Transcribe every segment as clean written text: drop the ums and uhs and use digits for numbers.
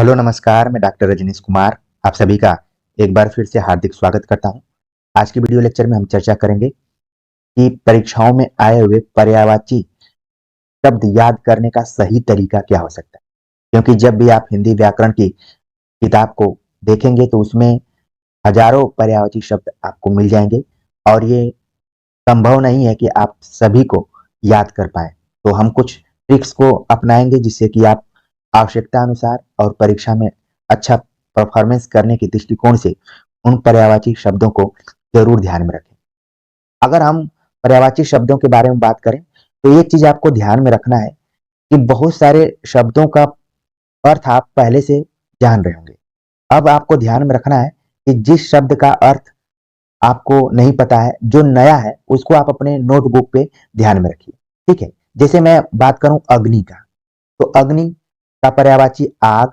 Hello नमस्कार, मैं doctor Rajneesh Kumar आप सभी का एक बार फिर से हार्दिक स्वागत करता हूं। आज की वीडियो लेक्चर में हम चर्चा करेंगे कि परीक्षाओं में आए हुए पर्यायवाची शब्द याद करने का सही तरीका क्या हो सकता है। क्योंकि जब भी आप हिंदी व्याकरण की किताब को देखेंगे तो उसमें हजारों पर्यायवाची शब्द आपको मिल जाएंगे और ये संभव नहीं है कि आप सभी को याद कर पाए। तो हम कुछ ट्रिक्स को अपनाएंगे जिससे कि आप आवश्यकता अनुसार और परीक्षा में अच्छा परफॉर्मेंस करने के दृष्टिकोण से उन पर्यायवाची शब्दों को जरूर ध्यान में रखें। अगर हम पर्यायवाची शब्दों के बारे में बात करें तो एक चीज आपको ध्यान में रखना है कि बहुत सारे शब्दों का अर्थ आप पहले से जान रहे होंगे। अब आपको ध्यान में रखना है कि जिस शब्द का अर्थ आपको नहीं पता है, जो नया है, उसको आप अपने नोटबुक पे ध्यान में रखिए। ठीक है, जैसे मैं बात करूं अग्नि का, तो अग्नि का पर्यायवाची आग,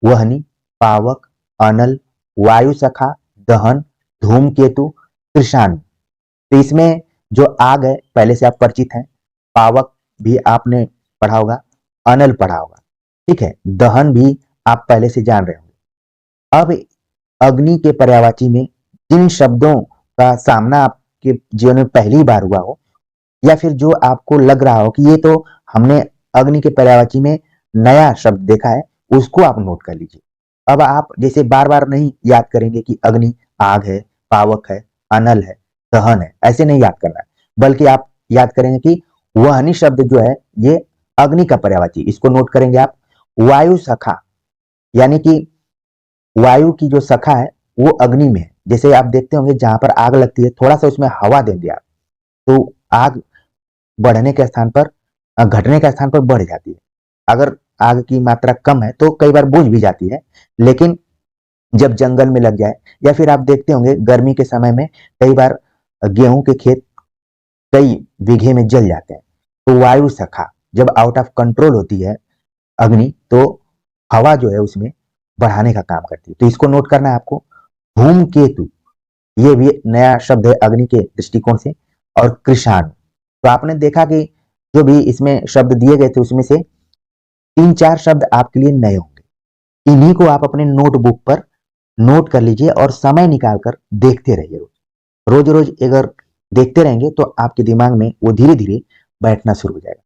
वहनी, पावक, अनल, वायु सखा, दहन, धूमकेतु, कृषाण। तो इसमें जो आग है पहले से आप परिचित हैं, पावक भी आपने पढ़ा होगा, अनल पढ़ा होगा। ठीक है, दहन भी आप पहले से जान रहे होंगे। अब अग्नि के पर्यायवाची में जिन शब्दों का सामना आपके जीवन में पहली बार हुआ हो या फिर जो आपको लग रहा हो कि ये तो हमने अग्नि के पर्यायवाची में नया शब्द देखा है, उसको आप नोट कर लीजिए। अब आप जैसे बार बार नहीं याद करेंगे कि अग्नि आग है, पावक है, अनल है, दहन है, ऐसे नहीं याद करना है, बल्कि आप याद करेंगे कि वहनी शब्द जो है ये अग्नि का पर्यायवाची, इसको नोट करेंगे आप। वायु सखा, यानी कि वायु की जो सखा है वो अग्नि में है। जैसे आप देखते होंगे जहां पर आग लगती है, थोड़ा सा उसमें हवा देंगे आप, तो आग बढ़ने के स्थान पर घटने के स्थान पर बढ़ जाती है। अगर आग की मात्रा कम है तो कई बार बुझ भी जाती है, लेकिन जब जंगल में लग जाए या फिर आप देखते होंगे गर्मी के समय में कई बार गेहूं के खेत कई बीघे में जल जाते हैं, तो वायु सखा जब आउट ऑफ कंट्रोल होती है अग्नि, तो हवा जो है उसमें बढ़ाने का काम करती है। तो इसको नोट करना है आपको। धूमकेतु, ये भी नया शब्द है अग्नि के दृष्टिकोण से। और कृषाण, तो आपने देखा कि जो भी इसमें शब्द दिए गए थे उसमें से तीन चार शब्द आपके लिए नए होंगे। इन्हीं को आप अपने नोटबुक पर नोट कर लीजिए और समय निकालकर देखते रहिए। रोज रोज अगर देखते रहेंगे तो आपके दिमाग में वो धीरे धीरे बैठना शुरू हो जाएगा।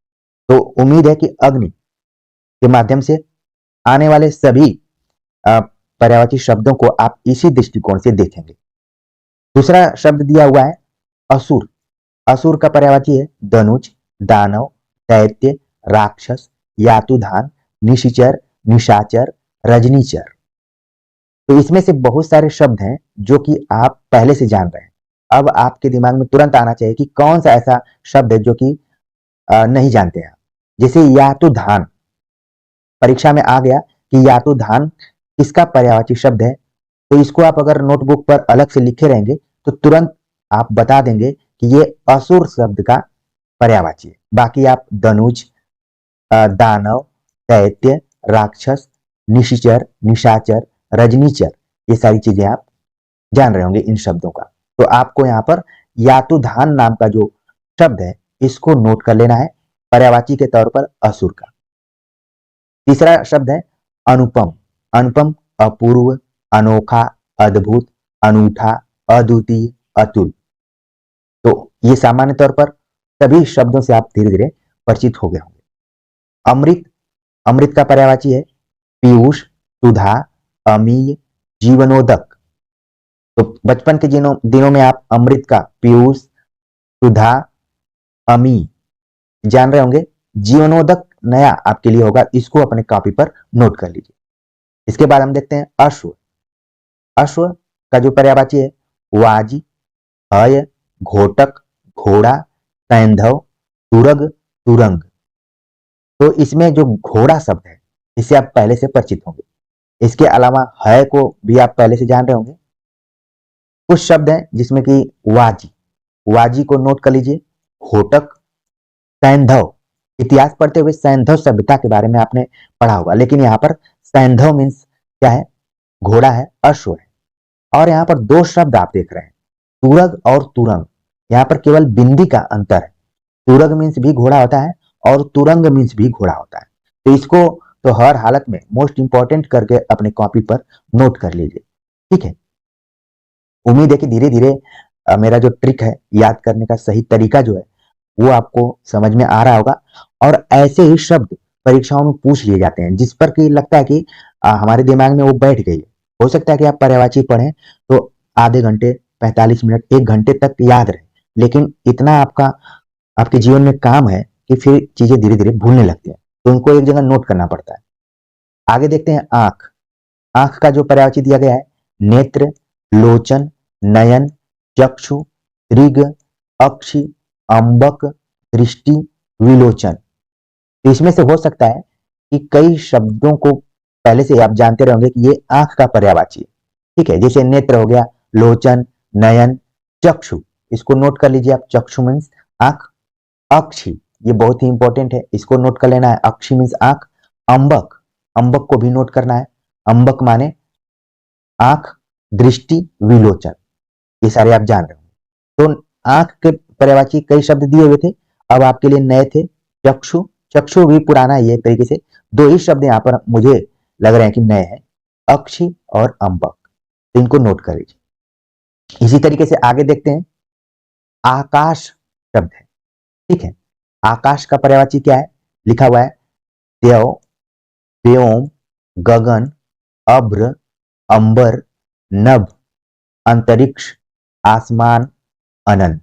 तो उम्मीद है कि अग्नि के माध्यम से आने वाले सभी पर्यायवाची शब्दों को आप इसी दृष्टिकोण से देखेंगे। दूसरा शब्द दिया हुआ है असुर। असुर का पर्यायवाची है धनुज, दानव, दैत्य, राक्षस, यातुधान, निशिचर, निशाचर, रजनीचर। तो इसमें से बहुत सारे शब्द हैं जो कि आप पहले से जान रहे हैं। अब आपके दिमाग में तुरंत आना चाहिए कि कौन सा ऐसा शब्द है जो कि नहीं जानते हैं। जैसे यातुधान, परीक्षा में आ गया कि यातुधान किसका पर्यायवाची शब्द है, तो इसको आप अगर नोटबुक पर अलग से लिखे रहेंगे तो तुरंत आप बता देंगे कि ये असुर शब्द का पर्यायवाची है। बाकी आप धनुज, दानव, दैत्य, राक्षस, निशिचर, निशाचर, रजनीचर, ये सारी चीजें आप जान रहे होंगे इन शब्दों का। तो आपको यहाँ पर यातुधान नाम का जो शब्द है इसको नोट कर लेना है पर्यायवाची के तौर पर असुर का। तीसरा शब्द है अनुपम। अनुपम अपूर्व, अनोखा, अद्भुत, अनूठा, अद्वितीय, अतुल। तो ये सामान्य तौर पर सभी शब्दों से आप धीरे धीरे परिचित हो गए होंगे। अमृत, अमृत का पर्यायवाची है पीयूष, सुधा, अमीय, जीवनोदक। तो बचपन के दिनों में आप अमृत का पीयूष, सुधा, अमी जान रहे होंगे। जीवनोदक नया आपके लिए होगा, इसको अपने कॉपी पर नोट कर लीजिए। इसके बाद हम देखते हैं अश्व। अश्व का जो पर्यायवाची है वाजी, हय, घोटक, घोड़ा, सैंधव, तुरग, तुरंग। तो इसमें जो घोड़ा शब्द है इससे आप पहले से परिचित होंगे। इसके अलावा है को भी आप पहले से जान रहे होंगे। कुछ शब्द हैं जिसमें कि वाजी, वाजी को नोट कर लीजिए। घोटक, सैंधव, इतिहास पढ़ते हुए सैंधव सभ्यता के बारे में आपने पढ़ा होगा, लेकिन यहाँ पर सैंधव मीन्स क्या है, घोड़ा है, अश्व है। और यहाँ पर दो शब्द आप देख रहे हैं तुरग और तुरंग। यहाँ पर केवल बिंदी का अंतर है। तुरग मीन्स भी घोड़ा होता है और तुरंग मीन्स भी घोड़ा होता है। तो इसको तो हर हालत में मोस्ट इंपॉर्टेंट करके अपने कॉपी पर नोट कर लीजिए। ठीक है, उम्मीद है कि धीरे धीरे मेरा जो ट्रिक है याद करने का सही तरीका जो है वो आपको समझ में आ रहा होगा। और ऐसे ही शब्द परीक्षाओं में पूछ लिए जाते हैं जिस पर कि लगता है कि हमारे दिमाग में वो बैठ गई है। हो सकता है कि आप पर्यायवाची पढ़ें तो आधे घंटे, 45 मिनट, 1 घंटे तक याद रहे, लेकिन इतना आपका आपके जीवन में काम है कि फिर चीजें धीरे धीरे भूलने लगती हैं, तो उनको एक जगह नोट करना पड़ता है। आगे देखते हैं आंख। आंख का जो पर्यायवाची दिया गया है, नेत्र, लोचन, नयन, चक्षु, ऋग, अक्षि, अंबक, दृष्टि, विलोचन। तो इसमें से हो सकता है कि कई शब्दों को पहले से आप जानते रहोगे कि ये आंख का पर्यायवाची है। ठीक है, जैसे नेत्र हो गया, लोचन, नयन, चक्षु, इसको नोट कर लीजिए आप। चक्षु मीन्स आंख। अक्षि, ये बहुत ही इंपॉर्टेंट है, इसको नोट कर लेना है। अक्षि मीन्स आंख। अंबक, अंबक को भी नोट करना है। अंबक माने आंख, दृष्टि, विलोचन, ये सारे आप जान रहे हो। तो आंख के पर्यायवाची कई शब्द दिए हुए थे, अब आपके लिए नए थे। चक्षु, चक्षु भी पुराना है, ये तरीके से दो ही शब्द यहाँ पर मुझे लग रहे हैं कि नए हैं, अक्षि और अंबक, तो इनको नोट कर लीजिए। इसी तरीके से आगे देखते हैं, आकाश शब्द है। ठीक है, आकाश का पर्यायवाची क्या है, लिखा हुआ है, देव, व्योम, गगन, अभ्र, अंबर, नभ, अंतरिक्ष, आसमान, अनंत।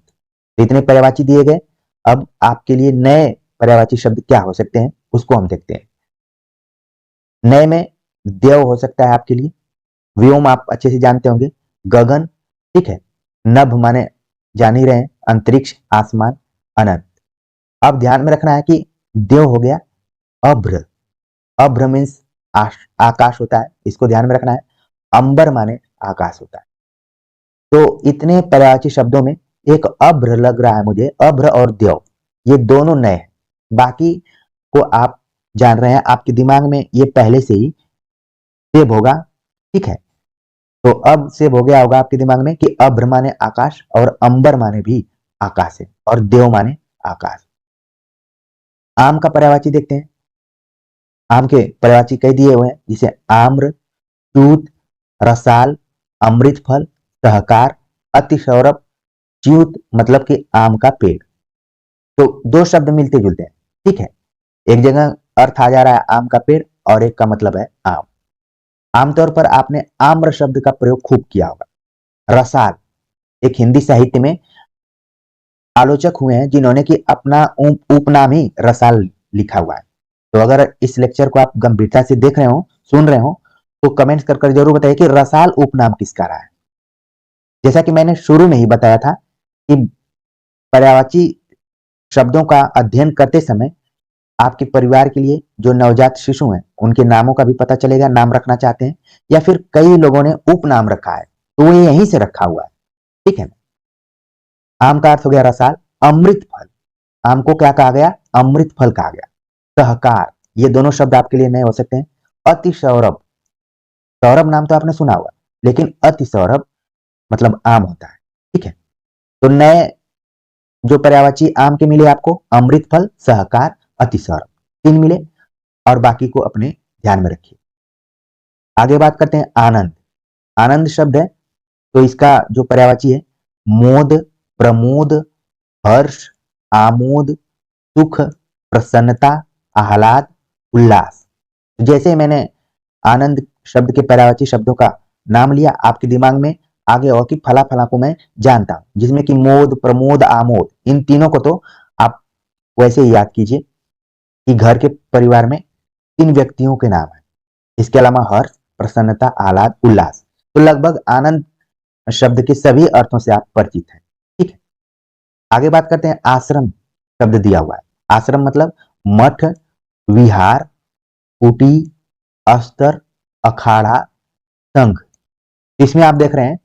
इतने पर्यायवाची दिए गए। अब आपके लिए नए पर्यायवाची शब्द क्या हो सकते हैं उसको हम देखते हैं। नए में देव हो सकता है आपके लिए, व्योम आप अच्छे से जानते होंगे, गगन, ठीक है, नभ माने जान ही रहे हैं, अंतरिक्ष, आसमान, अनंत। अब ध्यान में रखना है कि देव हो गया, अभ्र, अभ्र मीन्स आकाश होता है, इसको ध्यान में रखना है। अंबर माने आकाश होता है। तो इतने पर्यायवाची शब्दों में एक अभ्र लग रहा है मुझे, अभ्र और देव, ये दोनों नए हैं। बाकी को आप जान रहे हैं, आपके दिमाग में ये पहले से ही सेव होगा। ठीक है, तो अब सेव हो गया होगा आपके दिमाग में कि अभ्र माने आकाश और अंबर माने भी आकाश है और देव माने आकाश। आम का पर्यायवाची देखते हैं। आम के पर्यायवाची कई दिए हुए हैं, जिसे आम्र, चूत, रसाल, अमृत फल, सहकार, अतिसौरभ, च्यूत मतलब कि आम का पेड़। तो दो शब्द मिलते जुलते हैं। ठीक है, एक जगह अर्थ आ जा रहा है आम का पेड़ और एक का मतलब है आम। आमतौर पर आपने आम्र शब्द का प्रयोग खूब किया होगा। रसाल, एक हिंदी साहित्य में आलोचक हुए हैं जिन्होंने कि अपना उपनाम ही रसाल लिखा हुआ है। तो अगर इस लेक्चर को आप गंभीरता से देख रहे हो, सुन रहे हो, तो कमेंट्स कर जरूर बताइए कि रसाल उपनाम किसका रहा है। जैसा कि मैंने शुरू में ही बताया था कि पर्यायवाची शब्दों का अध्ययन करते समय आपके परिवार के लिए जो नवजात शिशु हैं उनके नामों का भी पता चलेगा, नाम रखना चाहते हैं या फिर कई लोगों ने उपनाम रखा है तो वो यहीं से रखा हुआ है। ठीक है, आम का अर्थ हो गया रसाल। अमृत फल, आम को क्या कहा गया, अमृत फल कहा गया। सहकार, ये दोनों शब्द आपके लिए नए हो सकते हैं। अति सौरभ, सौरभ नाम तो आपने सुना हुआ, लेकिन अति सौरभ मतलब आम होता है। ठीक है, तो नए जो पर्यायवाची आम के मिले आपको, अमृत फल, सहकार, अति सौरभ, तीन मिले और बाकी को अपने ध्यान में रखिए। आगे बात करते हैं आनंद। आनंद शब्द है तो इसका जो पर्यायवाची है, मोद, प्रमोद, हर्ष, आमोद, सुख, प्रसन्नता, आह्लाद, उल्लास। जैसे मैंने आनंद शब्द के पर्यायवाची शब्दों का नाम लिया, आपके दिमाग में आगे और कि फला फला को मैं जानता हूं, जिसमें कि मोद, प्रमोद, आमोद, इन तीनों को तो आप वैसे ही याद कीजिए कि घर के परिवार में 3 व्यक्तियों के नाम है। इसके अलावा हर्ष, प्रसन्नता, आह्लाद, उल्लास, तो लगभग आनंद शब्द के सभी अर्थों से आप परिचित हैं। ठीक है, आगे बात करते हैं आश्रम शब्द दिया हुआ है। आश्रम मतलब मठ, विहार, कुटी, अस्तर, अखाड़ा, संघ। इसमें आप देख रहे हैं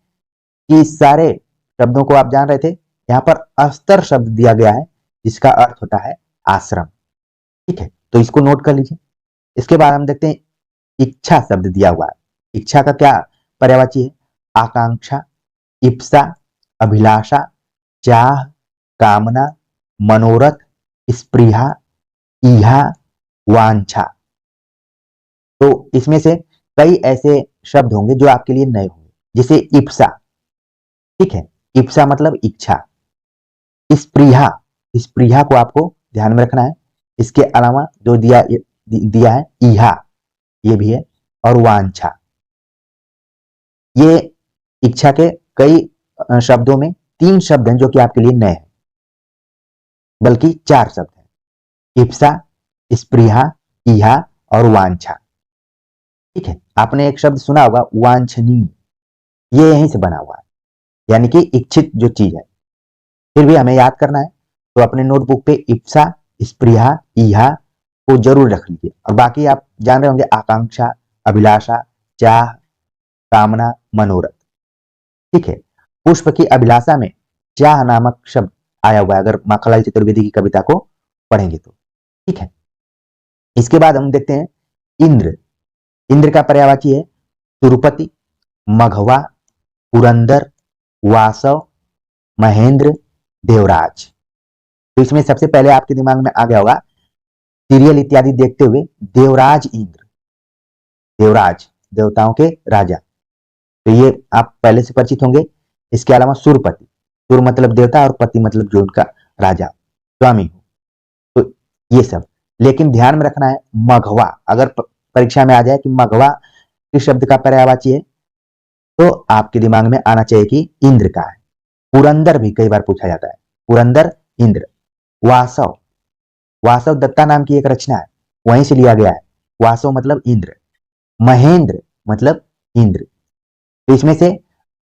कि सारे शब्दों को आप जान रहे थे, यहाँ पर अस्तर शब्द दिया गया है जिसका अर्थ होता है आश्रम। ठीक है, तो इसको नोट कर लीजिए। इसके बाद हम देखते हैं इच्छा शब्द दिया हुआ है। इच्छा का क्या पर्यायवाची है, आकांक्षा, इप्सा, अभिलाषा, चाह, कामना, मनोरथ, स्पृहा, इहा, वांछा। तो इसमें से कई ऐसे शब्द होंगे जो आपके लिए नए होंगे, जैसे इप्सा। ठीक है, इप्सा मतलब इच्छा। स्पृहा, स्पृहा को आपको ध्यान में रखना है। इसके अलावा जो दिया है इहा, ये भी है, और वांछा। ये इच्छा के कई शब्दों में 3 शब्द हैं जो कि आपके लिए नए हैं, बल्कि 4 शब्द हैं, इप्सा, स्पृहा, इहा और वांछा। ठीक है, आपने एक शब्द सुना होगा वांछनीय, ये यहीं से बना हुआ है, यानी कि इच्छित जो चीज है। फिर भी हमें याद करना है, तो अपने नोटबुक पे इप्सा, स्पृहा, इहा को जरूर रख लीजिए। और बाकी आप जान रहे होंगे, आकांक्षा, अभिलाषा, चाह, कामना, मनोरथ। ठीक है, पुष्प की अभिलाषा में चाह नामक शब्द आया हुआ है, अगर माखनलाल चतुर्वेदी की कविता को पढ़ेंगे तो। ठीक है, इसके बाद हम देखते हैं इंद्र। इंद्र का पर्यायवाची है सुरपति, मघवा, पुरंदर, वासव, महेंद्र, देवराज। तो इसमें सबसे पहले आपके दिमाग में आ गया होगा, सीरियल इत्यादि देखते हुए, देवराज इंद्र। देवराज देवताओं के राजा, तो ये आप पहले से परिचित होंगे। इसके अलावा सुरपति, सुर मतलब देवता और पति मतलब जो उनका राजा, स्वामी हो, तो ये सब। लेकिन ध्यान में रखना है मघवा, अगर परीक्षा में आ जाए कि मघवा किस शब्द का पर्यायवाची है, तो आपके दिमाग में आना चाहिए कि इंद्र का है। पुरंदर भी कई बार पूछा जाता है, पुरंदर इंद्र। वासव, वासव दत्ता नाम की एक रचना है, वहीं से लिया गया है, वासव मतलब इंद्र। महेंद्र मतलब इंद्र। तो इसमें से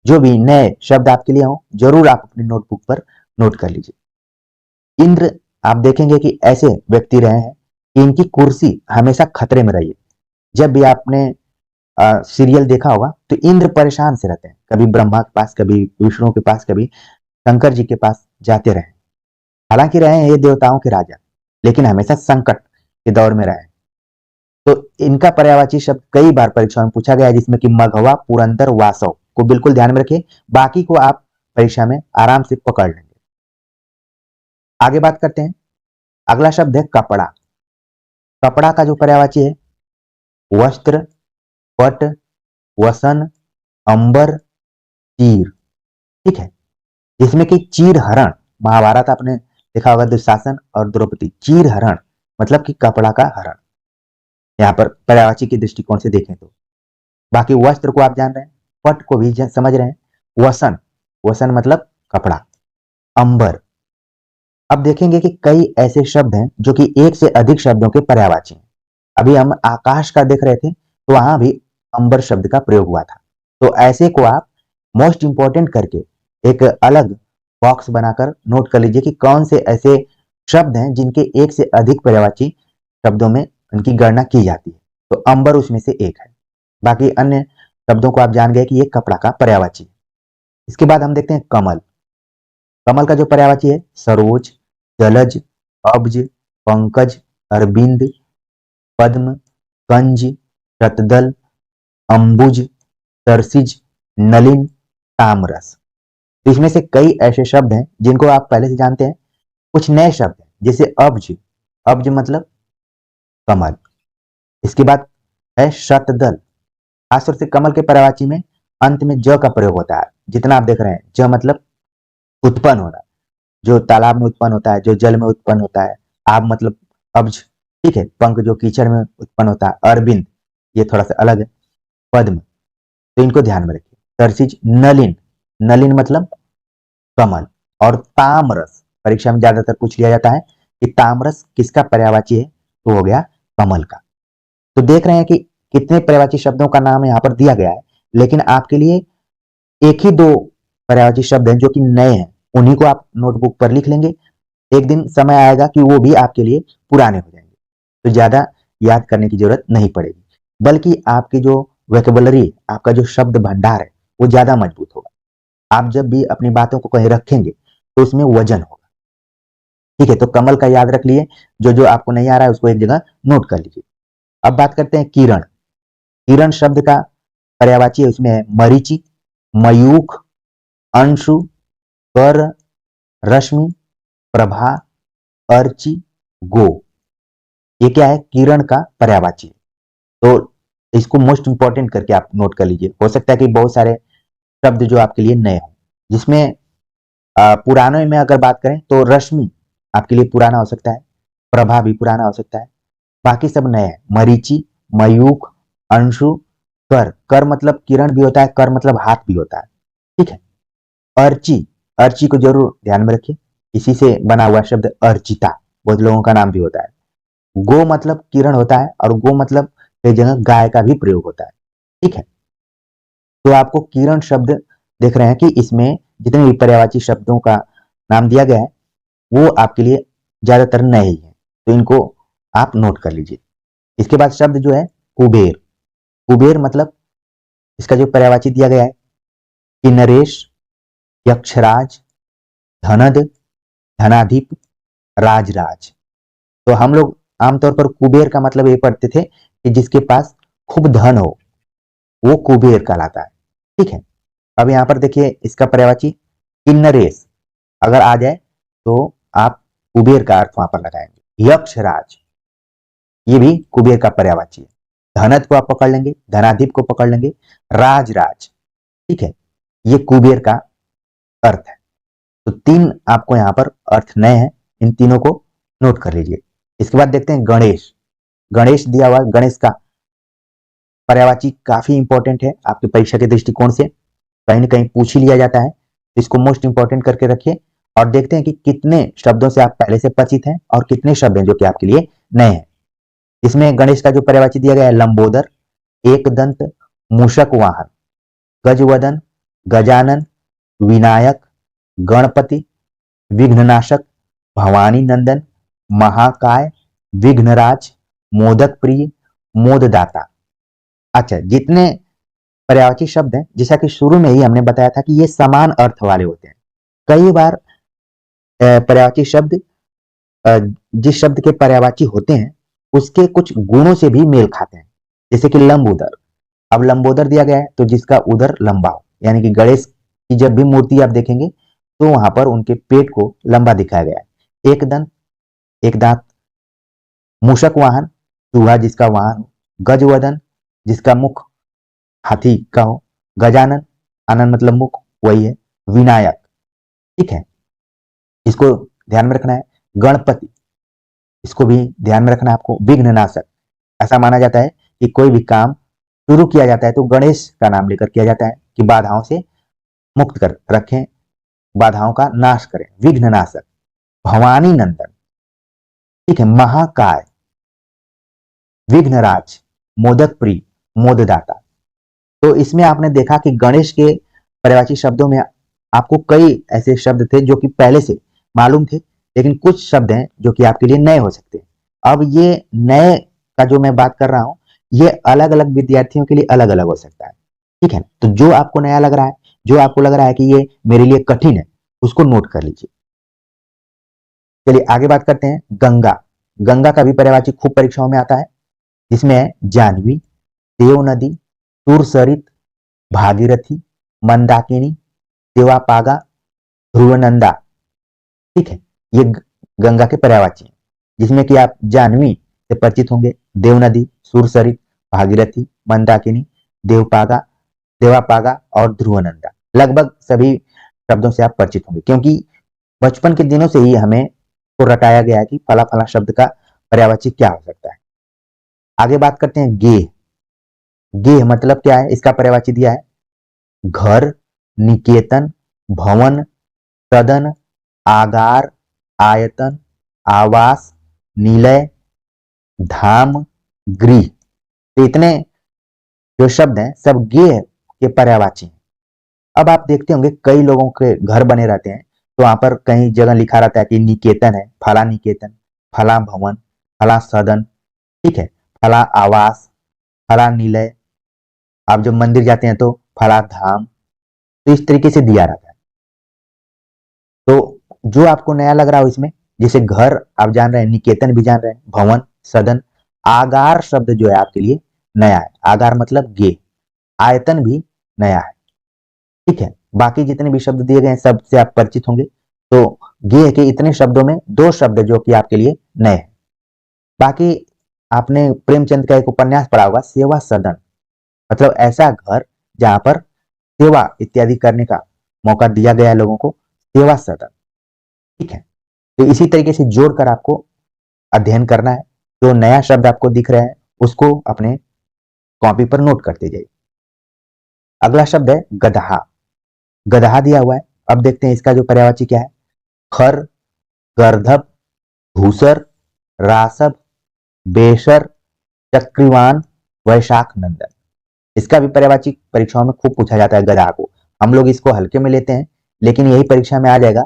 जो भी नए शब्द आपके लिए हो, जरूर आप अपनी नोटबुक पर नोट कर लीजिए। इंद्र, आप देखेंगे कि ऐसे व्यक्ति रहे हैं कि इनकी कुर्सी हमेशा खतरे में रही है। जब भी आपने सीरियल देखा होगा, तो इंद्र परेशान से रहते हैं, कभी ब्रह्मा के पास, कभी विष्णु के पास, कभी शंकर जी के पास जाते रहे। हालांकि रहे हैं ये देवताओं के राजा, लेकिन हमेशा संकट के दौर में रहे। तो इनका पर्यायवाची शब्द कई बार परीक्षा में पूछा गया है, जिसमें कि मघवा, पुरंदर, वासव को बिल्कुल ध्यान में रखिए, बाकी को आप परीक्षा में आराम से पकड़ लेंगे। आगे बात करते हैं, अगला शब्द है कपड़ा। कपड़ा का जो पर्यायवाची है वस्त्र, पट, वसन, अंबर, चीर। ठीक है, जिसमें कि चीर हरण, महाभारत आपने देखा होगा, दुशासन और द्रौपदी, चीर हरण मतलब कि कपड़ा का हरण, यहाँ पर पर्यायवाची के दृष्टिकोण से देखें तो। बाकी वस्त्र को आप जान रहे हैं, पट को भी समझ रहे हैं, वसन, वसन मतलब कपड़ा, अंबर। अब देखेंगे कि कई ऐसे शब्द हैं जो कि एक से अधिक शब्दों के पर्यायवाची हैं। अभी हम आकाश का देख रहे थे, तो वहां भी अंबर शब्द का प्रयोग हुआ था। तो ऐसे को आप मोस्ट इंपॉर्टेंट करके एक अलग बॉक्स बनाकर नोट कर लीजिए कि कौन से ऐसे शब्द हैं जिनके एक से अधिक पर्यायवाची शब्दों में उनकी गणना की जाती है। तो अंबर उसमें से एक है। बाकी अन्य शब्दों को आप जान गए कि ये कपड़ा का पर्यायवाची है। इसके बाद हम देखते हैं कमल। कमल का जो पर्यायवाची है सरोज, जलज, अब्ज, पंकज, अरविंद, पद्म, कंज, शतदल, अंबुज, सरसिज, नलिन, तामरस। तो इसमें से कई ऐसे शब्द हैं जिनको आप पहले से जानते हैं, कुछ नए शब्द हैं, जैसे अब्ज, अब्ज मतलब कमल। इसके बाद है शतदल, खासतौर से कमल के पर्यायवाची में अंत में ज का प्रयोग होता है, जितना आप देख रहे हैं, ज मतलब उत्पन्न होना, जो तालाब में उत्पन्न होता है, जो जल में उत्पन्न होता है। आब मतलब अब्ज। ठीक है, पंख जो कीचड़ में उत्पन्न होता है। अरविंद, ये थोड़ा सा अलग है। पद्म, तो इनको ध्यान में रखिए। तरसीज, नलिन, नलिन मतलब कमल। और तामरस, परीक्षा में ज्यादातर पूछ लिया जाता है कि तामरस किसका पर्यायवाची है, तो हो गया कमल का। तो देख रहे हैं कि कितने पर्यायवाची शब्दों का नाम यहाँ पर दिया गया है, लेकिन आपके लिए एक ही दो पर्यायवाची शब्द हैं जो कि नए हैं, उन्हीं को आप नोटबुक पर लिख लेंगे। एक दिन समय आएगा कि वो भी आपके लिए पुराने हो जाएंगे, तो ज्यादा याद करने की जरूरत नहीं पड़ेगी, बल्कि आपकी जो वोकेबुलरी, आपका जो शब्द भंडार है, वो ज्यादा मजबूत होगा। आप जब भी अपनी बातों को कहीं रखेंगे तो उसमें वजन होगा। ठीक है, तो कमल का याद रख लिए, जो जो आपको नहीं आ रहा है उसको एक जगह नोट कर लीजिए। अब बात करते हैं किरण। किरण शब्द का पर्यायवाची है, उसमें है मरीचि, मयूख, अंशु, कर, रश्मि, प्रभा, अर्ची, गो। ये क्या है, किरण का पर्यायवाची। तो इसको मोस्ट इंपॉर्टेंट करके आप नोट कर लीजिए। हो सकता है कि बहुत सारे शब्द जो आपके लिए नए हों, जिसमें पुराने में अगर बात करें तो रश्मि आपके लिए पुराना हो सकता है, प्रभा भी पुराना हो सकता है, बाकी सब नए हैं। मरीचि, मयूख, अंशु, कर, कर मतलब किरण भी होता है, कर मतलब हाथ भी होता है, ठीक है। अर्ची, अर्ची को जरूर ध्यान में रखिए, इसी से बना हुआ शब्द अर्चिता, बहुत लोगों का नाम भी होता है। गो मतलब किरण होता है, और गो मतलब कई जगह गाय का भी प्रयोग होता है, ठीक है। तो आपको किरण शब्द देख रहे हैं कि इसमें जितने भी पर्यायवाची शब्दों का नाम दिया गया है वो आपके लिए ज्यादातर नए ही है, तो इनको आप नोट कर लीजिए। इसके बाद शब्द जो है कुबेर, कुबेर मतलब इसका जो पर्यायवाची दिया गया है कि नरेश, यक्षराज, धनद, धनाधिप, राजराज। तो हम लोग आमतौर पर कुबेर का मतलब ये पढ़ते थे कि जिसके पास खूब धन हो वो कुबेर कहलाता है, ठीक है। अब यहाँ पर देखिए इसका पर्यायवाची किन्नरेश अगर आ जाए तो आप कुबेर का अर्थ वहां पर लगाएंगे। यक्षराज ये भी कुबेर का पर्यायवाची है। धनत को आप पकड़ लेंगे, धनाधिप को पकड़ लेंगे, राजराज, ठीक है, ये कुबेर का अर्थ है। तो तीन आपको यहाँ पर अर्थ नए हैं, इन तीनों को नोट कर लीजिए। इसके बाद देखते हैं गणेश। गणेश दिया हुआ, गणेश का पर्यायवाची काफी इंपॉर्टेंट है आपकी परीक्षा के दृष्टिकोण से, कहीं ना कहीं पूछ ही लिया जाता है, इसको मोस्ट इंपॉर्टेंट करके रखिए। और देखते हैं कि कितने शब्दों से आप पहले से परिचित हैं और कितने शब्द हैं जो कि आपके लिए नए हैं। इसमें गणेश का जो पर्यायवाची दिया गया है लंबोदर, एक दंत, मूषक वाहन, गजवदन, गजानन, विनायक, गणपति, विघ्ननाशक, भवानी नंदन, महाकाय, विघ्नराज, मोदक प्रिय, मोददाता। अच्छा, जितने पर्यायवाची शब्द हैं, जैसा कि शुरू में ही हमने बताया था कि ये समान अर्थ वाले होते हैं। कई बार पर्यायवाची शब्द जिस शब्द के पर्यायवाची होते हैं उसके कुछ गुणों से भी मेल खाते हैं, जैसे कि लंबोदर। अब लंबोदर दिया गया है तो जिसका उदर लंबा हो, यानी कि गणेश की जब भी मूर्ति आप देखेंगे तो वहां पर उनके पेट को लंबा दिखाया गया है। एक दंत, एक दांत, मूषक वाहन, चूहा जिसका वाहन हो, गजवदन जिसका मुख हाथी का हो, गजानन, आनंद मतलब मुख वही है, विनायक, ठीक है, इसको ध्यान में रखना है। गणपति, इसको भी ध्यान में रखना है आपको। विघ्ननाशक, ऐसा माना जाता है कि कोई भी काम शुरू किया जाता है तो गणेश का नाम लेकर किया जाता है कि बाधाओं से मुक्त कर रखें, बाधाओं का नाश करें। विघ्ननाशक, भवानी नंदन, ठीक है, महाकाय, विघ्नराज, मोदक प्रिय, मोददाता। तो इसमें आपने देखा कि गणेश के पर्यायवाची शब्दों में आपको कई ऐसे शब्द थे जो कि पहले से मालूम थे, लेकिन कुछ शब्द हैं जो कि आपके लिए नए हो सकते हैं। अब ये नए का जो मैं बात कर रहा हूं ये अलग अलग विद्यार्थियों के लिए अलग अलग हो सकता है, ठीक है। तो जो आपको नया लग रहा है, जो आपको लग रहा है कि ये मेरे लिए कठिन है, उसको नोट कर लीजिए। चलिए आगे बात करते हैं गंगा। गंगा का भी पर्यायवाची खूब परीक्षाओं में आता है, जिसमें है जाह्नवी, देव नदी, सुरसरित, भागीरथी, मंदाकिनी, देवापागा, ध्रुवनंदा, ठीक है, ये गंगा के पर्यायवाची हैं, जिसमें कि आप जाह्नवी से परिचित होंगे, देव नदी, सुरसरित, भागीरथी, मंदाकिनी, देवपागा, देवापागा और ध्रुवनंदा। लगभग सभी शब्दों से आप परिचित होंगे, क्योंकि बचपन के दिनों से ही हमें को रटाया गया है कि फला फला शब्द का पर्यायवाची क्या हो सकता है। आगे बात करते हैं गेह। गेह मतलब क्या है, इसका पर्यायवाची दिया है घर, निकेतन, भवन, सदन, आगार, आयतन, आवास, निलय, धाम, गृह। तो इतने जो शब्द हैं सब गेह के पर्यायवाची हैं। अब आप देखते होंगे कई लोगों के घर बने रहते हैं तो वहां पर कहीं जगह लिखा रहता है कि निकेतन है, फला निकेतन, फला भवन, फला सदन, ठीक है, फला आवास, फला निलय। आप जब मंदिर जाते हैं तो फला धाम। तो इस तरीके से दिया रहता है। तो जो आपको नया लग रहा हो इसमें, जैसे घर आप जान रहे हैं, निकेतन भी जान रहे हैं, भवन, सदन, आगार शब्द जो है आपके लिए नया है। आगार मतलब गे, आयतन भी नया है, ठीक है। बाकी जितने भी शब्द दिए गए हैं सबसे आप परिचित होंगे। तो गे के इतने शब्दों में दो शब्द जो कि आपके लिए नए हैं। बाकी आपने प्रेमचंद का एक उपन्यास पढ़ा होगा, सेवा सदन, मतलब ऐसा घर जहां पर सेवा इत्यादि करने का मौका दिया गया है लोगों को, सेवा सदन। ठीक है, तो इसी तरीके से जोड़कर आपको अध्ययन करना है। जो नया शब्द आपको दिख रहा है उसको अपने कॉपी पर नोट करते जाइए। अगला शब्द है गदहा। गदहा दिया हुआ है, अब देखते हैं इसका जो पर्यायवाची क्या है। खर, गर्दभ, धूसर, रासभ, बेसर, चक्रिवान, वैशाख नंदन। इसका भी पर्यायवाची परीक्षाओं में खूब पूछा जाता है गदहा को। हम लोग इसको हल्के में लेते हैं, लेकिन यही परीक्षा में आ जाएगा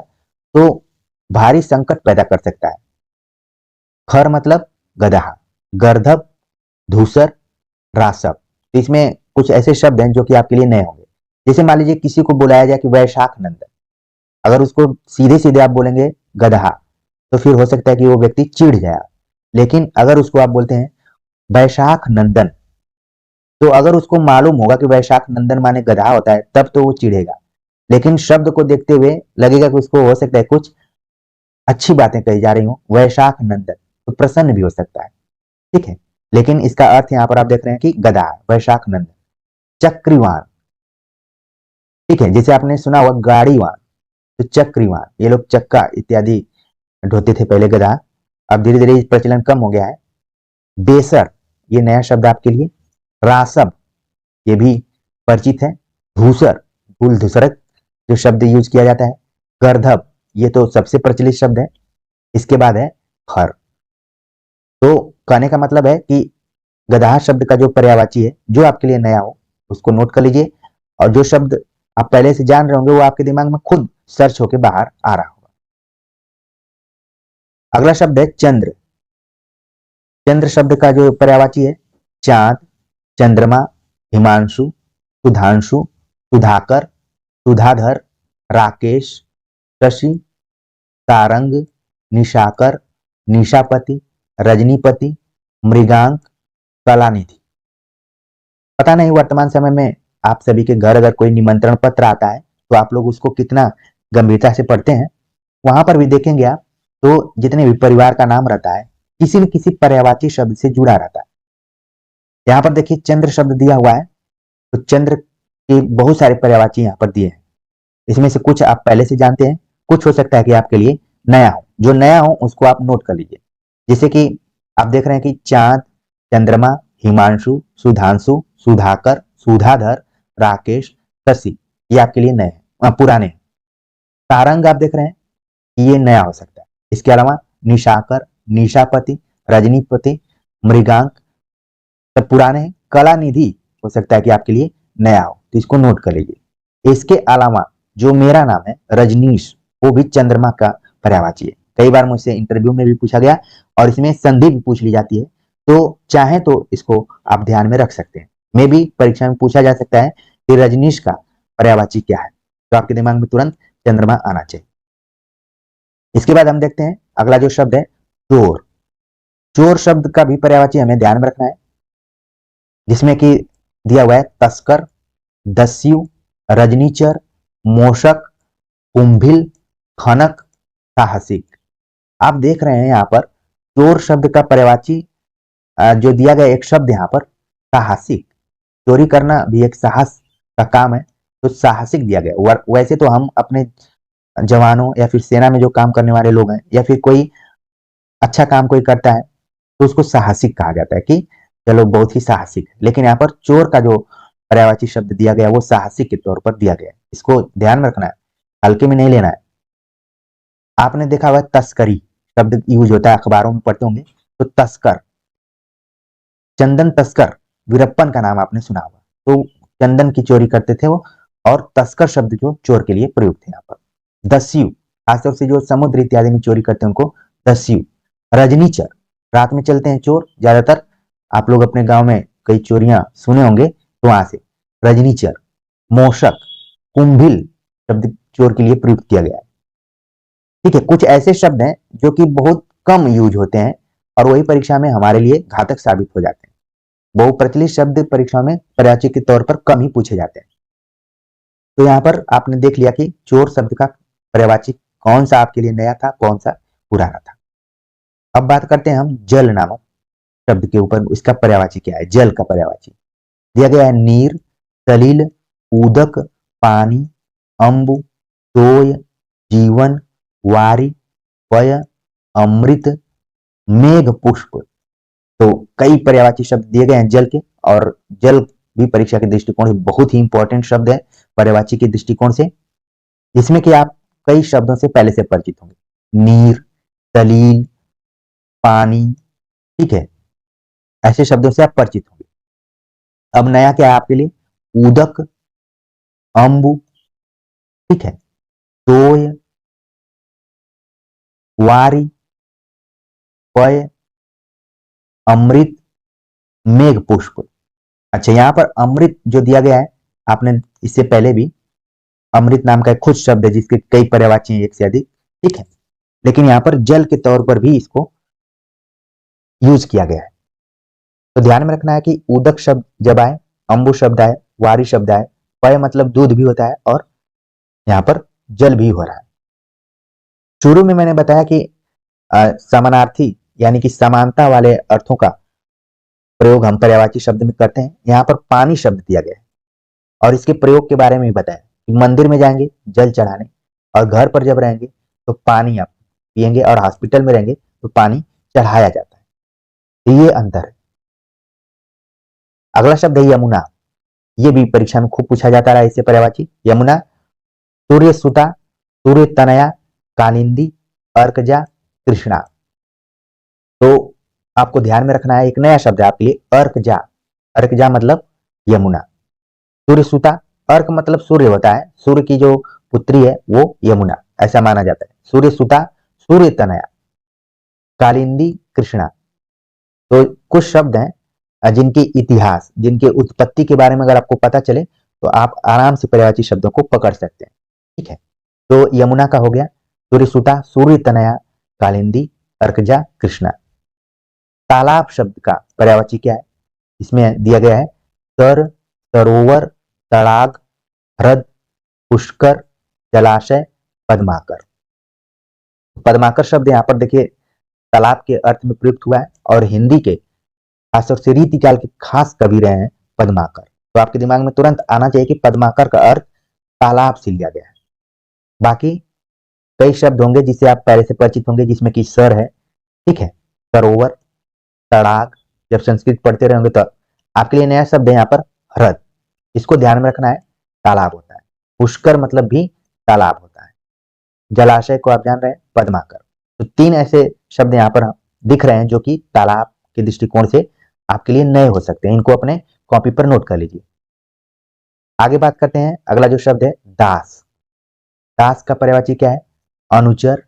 तो भारी संकट पैदा कर सकता है। खर मतलब गदहा, गर्दभ, धूसर, रासभ। तो इसमें कुछ ऐसे शब्द हैं जो कि आपके लिए नए होंगे। जैसे मान लीजिए किसी को बुलाया जाए कि वैशाख नंदन, अगर उसको सीधे सीधे आप बोलेंगे गदहा तो फिर हो सकता है कि वो व्यक्ति चिढ़ जाए। लेकिन अगर उसको आप बोलते हैं वैशाख नंदन, तो अगर उसको मालूम होगा कि वैशाख नंदन माने गधा होता है तब तो वो चिढ़ेगा। लेकिन शब्द को देखते हुए लगेगा कि उसको हो सकता है कुछ अच्छी बातें कही जा रही हो, वैशाख नंदन, तो प्रसन्न भी हो सकता है। ठीक है, लेकिन इसका अर्थ यहाँ पर आप देख रहे हैं कि गधा, वैशाख नंदन। चक्रिवान, ठीक है, जैसे आपने सुना हुआ गाड़ीवान, तो चक्रिवान, ये लोग चक्का इत्यादि ढोते थे पहले गधा, अब धीरे धीरे प्रचलन कम हो गया है। बेसर, ये नया शब्द आपके लिए। रासब, ये भी परिचित है। धूसर, धूल धूसरक जो शब्द यूज किया जाता है। गर्दभ, ये तो सबसे प्रचलित शब्द है। इसके बाद है खर। तो कहने का मतलब है कि गधा शब्द का जो पर्यायवाची है जो आपके लिए नया हो उसको नोट कर लीजिए, और जो शब्द आप पहले से जान रहे होंगे वो आपके दिमाग में खुद सर्च होकर बाहर आ रहा होगा। अगला शब्द है चंद्र। चंद्र शब्द का जो पर्यायवाची है चांद, चंद्रमा, हिमांशु, सुधांशु, सुधाकर, सुधाधर, राकेश, शशि, सारंग, निशाकर, निशापति, रजनीपति, मृगांक, कलानिधि। पता नहीं वर्तमान समय में आप सभी के घर अगर कोई निमंत्रण पत्र आता है तो आप लोग उसको कितना गंभीरता से पढ़ते हैं। वहां पर भी देखेंगे आप तो जितने भी परिवार का नाम रहता है किसी न किसी पर्यायवाची शब्द से जुड़ा रहता है। यहाँ पर देखिए चंद्र शब्द दिया हुआ है, तो चंद्र के बहुत सारे पर्यायवाची यहाँ पर दिए हैं। इसमें से कुछ आप पहले से जानते हैं, कुछ हो सकता है कि आपके लिए नया हो। जो नया हो उसको आप नोट कर लीजिए। जैसे कि आप देख रहे हैं कि चांद, चंद्रमा, हिमांशु, सुधांशु, सुधाकर, सुधाधर, राकेश, शशि, ये आपके लिए नए हैं, पुराने हैं। सारंग आप देख रहे हैं कि ये नया हो सकता है। इसके अलावा निशाकर, निशापति, रजनीपति, मृगांक, सब पुराने हैं। कलानिधि हो सकता है कि आपके लिए नया हो, तो इसको नोट कर लीजिए। इसके अलावा जो मेरा नाम है रजनीश, वो भी चंद्रमा का पर्यायवाची है। कई बार मुझसे इंटरव्यू में भी पूछा गया और इसमें संधि भी पूछ ली जाती है, तो चाहे तो इसको आप ध्यान में रख सकते हैं। मे भी परीक्षा में पूछा जा सकता है कि रजनीश का पर्यायवाची क्या है, तो आपके दिमाग में तुरंत चंद्रमा आना चाहिए। इसके बाद हम देखते हैं अगला जो शब्द है चोर। चोर शब्द का भी पर्यायवाची हमें ध्यान में रखना है, जिसमें कि दिया हुआ है तस्कर, दस्यु, रजनीचर, मोशक, कुंभिल, खनक, साहसिक। आप देख रहे हैं यहाँ पर चोर शब्द का पर्यायवाची जो दिया गया एक शब्द यहाँ पर साहसिक। चोरी करना भी एक साहस का काम है, तो साहसिक दिया गया। वैसे तो हम अपने जवानों या फिर सेना में जो काम करने वाले लोग हैं या फिर कोई अच्छा काम कोई करता है तो उसको साहसिक कहा जाता है कि चलो बहुत ही साहसिक। लेकिन यहाँ पर चोर का जो पर्यायवाची शब्द दिया गया वो साहसिक के तौर पर दिया गया है, इसको ध्यान में रखना है, हल्के में नहीं लेना है। आपने देखा हुआ तस्करी शब्द यूज होता है, अखबारों में पढ़ते होंगे, तो तस्कर, चंदन तस्कर, वीरप्पन का नाम आपने सुना होगा, तो चंदन की चोरी करते थे वो, और तस्कर शब्द जो चोर के लिए प्रयुक्त है यहाँ पर। दस्यु, खासतौर से जो समुद्र इत्यादि में चोरी करते हैं उनको दस्यु। रजनीचर, रात में चलते हैं चोर, ज्यादातर आप लोग अपने गांव में कई चोरियां सुने होंगे तो वहां से रजनीचर। मोशक, कुंभिल शब्द चोर के लिए प्रयुक्त किया गया है। ठीक है, कुछ ऐसे शब्द हैं जो कि बहुत कम यूज होते हैं और वही परीक्षा में हमारे लिए घातक साबित हो जाते हैं। बहुप्रचलित शब्द परीक्षा में पर्यायवाची के तौर पर कम ही पूछे जाते हैं। तो यहाँ पर आपने देख लिया कि चोर शब्द का पर्यायवाची कौन सा आपके लिए नया था, कौन सा पुराना था। अब बात करते हैं हम जल नामक शब्द के ऊपर इसका पर्यायवाची क्या है, जल का पर्यायवाची दिया गया है नीर, सलिल, उदक, पानी, अम्बु, तोय, जीवन, वारी, पय, अमृत, मेघ पुष्प। तो कई पर्यायवाची शब्द दिए गए हैं जल के, और जल भी परीक्षा के दृष्टिकोण से बहुत ही इंपॉर्टेंट शब्द है पर्यायवाची के दृष्टिकोण से, जिसमें कि आप कई शब्दों से पहले से परिचित होंगे, नीर, सलील, पानी, ठीक है, ऐसे शब्दों से आप परिचित होंगे। अब नया क्या है आपके लिए, उदक, अम्बु, ठीक है, तोय, वारी, पय, अमृत, मेघ पुष्प। अच्छा, यहां पर अमृत जो दिया गया है, आपने इससे पहले भी अमृत नाम का एक खुद शब्द है जिसके कई पर्यायवाची हैं, एक से अधिक, ठीक है, लेकिन यहां पर जल के तौर पर भी इसको यूज किया गया है। तो ध्यान में रखना है कि उदक शब्द जब आए, अम्बु शब्द आए, वारी शब्द आए, पय मतलब दूध भी होता है, और यहां पर जल भी हो रहा है। शुरू में मैंने बताया कि समानार्थी यानी कि समानता वाले अर्थों का प्रयोग हम पर्यायवाची शब्द में करते हैं। यहाँ पर पानी शब्द दिया गया है और इसके प्रयोग के बारे में भी बताया कि मंदिर में जाएंगे जल चढ़ाने, और घर पर जब रहेंगे तो पानी आप पियेंगे, और हॉस्पिटल में रहेंगे तो पानी चढ़ाया जाता है। तो ये अंतर है। अगला शब्द है यमुना। ये भी परीक्षा में खूब पूछा जाता रहा इससे पर्यायवाची। यमुना, सूर्य सुता, सूर्य तनया, कालिंदी, अर्कजा, कृष्णा। तो आपको ध्यान में रखना है, एक नया शब्द है आपके लिए, अर्कजा। अर्कजा मतलब यमुना। सूर्य सुता, अर्क मतलब सूर्य होता है, सूर्य की जो पुत्री है वो यमुना, ऐसा माना जाता है। सूर्य सुता, सूर्य तनया, कालिंदी, कृष्णा। तो कुछ शब्द हैं जिनके इतिहास, जिनके उत्पत्ति के बारे में अगर आपको पता चले तो आप आराम से पर्यायवाची शब्दों को पकड़ सकते हैं, ठीक है। तो यमुना का हो गया, सूर्य सुता, सूर्य तनया, कालिंदी, अर्कजा, कृष्णा। तालाब शब्द का पर्यायवाची क्या है, इसमें दिया गया है सर, सरोवर, तड़ाग, ह्रद, पुष्कर, जलाशय, पद्माकर। पद्माकर शब्द यहाँ पर देखिए तालाब के अर्थ में प्रयुक्त हुआ है, और हिंदी के खासतौर से रीतिकाल के खास कवि रहे हैं पद्माकर। तो आपके दिमाग में तुरंत आना चाहिए कि पद्माकर का अर्थ तालाब से लिया गया है। बाकी कई शब्द होंगे जिससे आप पहले से परिचित होंगे, जिसमें कि सर है, ठीक है, सरोवर, तड़ाग, जब संस्कृत पढ़ते रहेंगे तो आपके लिए नया शब्द है यहाँ पर ह्रद, इसको ध्यान में रखना है, तालाब होता है। पुष्कर मतलब भी तालाब होता है। जलाशय को आप जान रहे हैं, पद्माकर। तो तीन ऐसे शब्द यहाँ पर दिख रहे हैं जो कि तालाब के दृष्टिकोण से आपके लिए नए हो सकते हैं, इनको अपने कॉपी पर नोट कर लीजिए। आगे बात करते हैं, अगला जो शब्द है दास। दास का पर्यायवाची क्या है, अनुचर,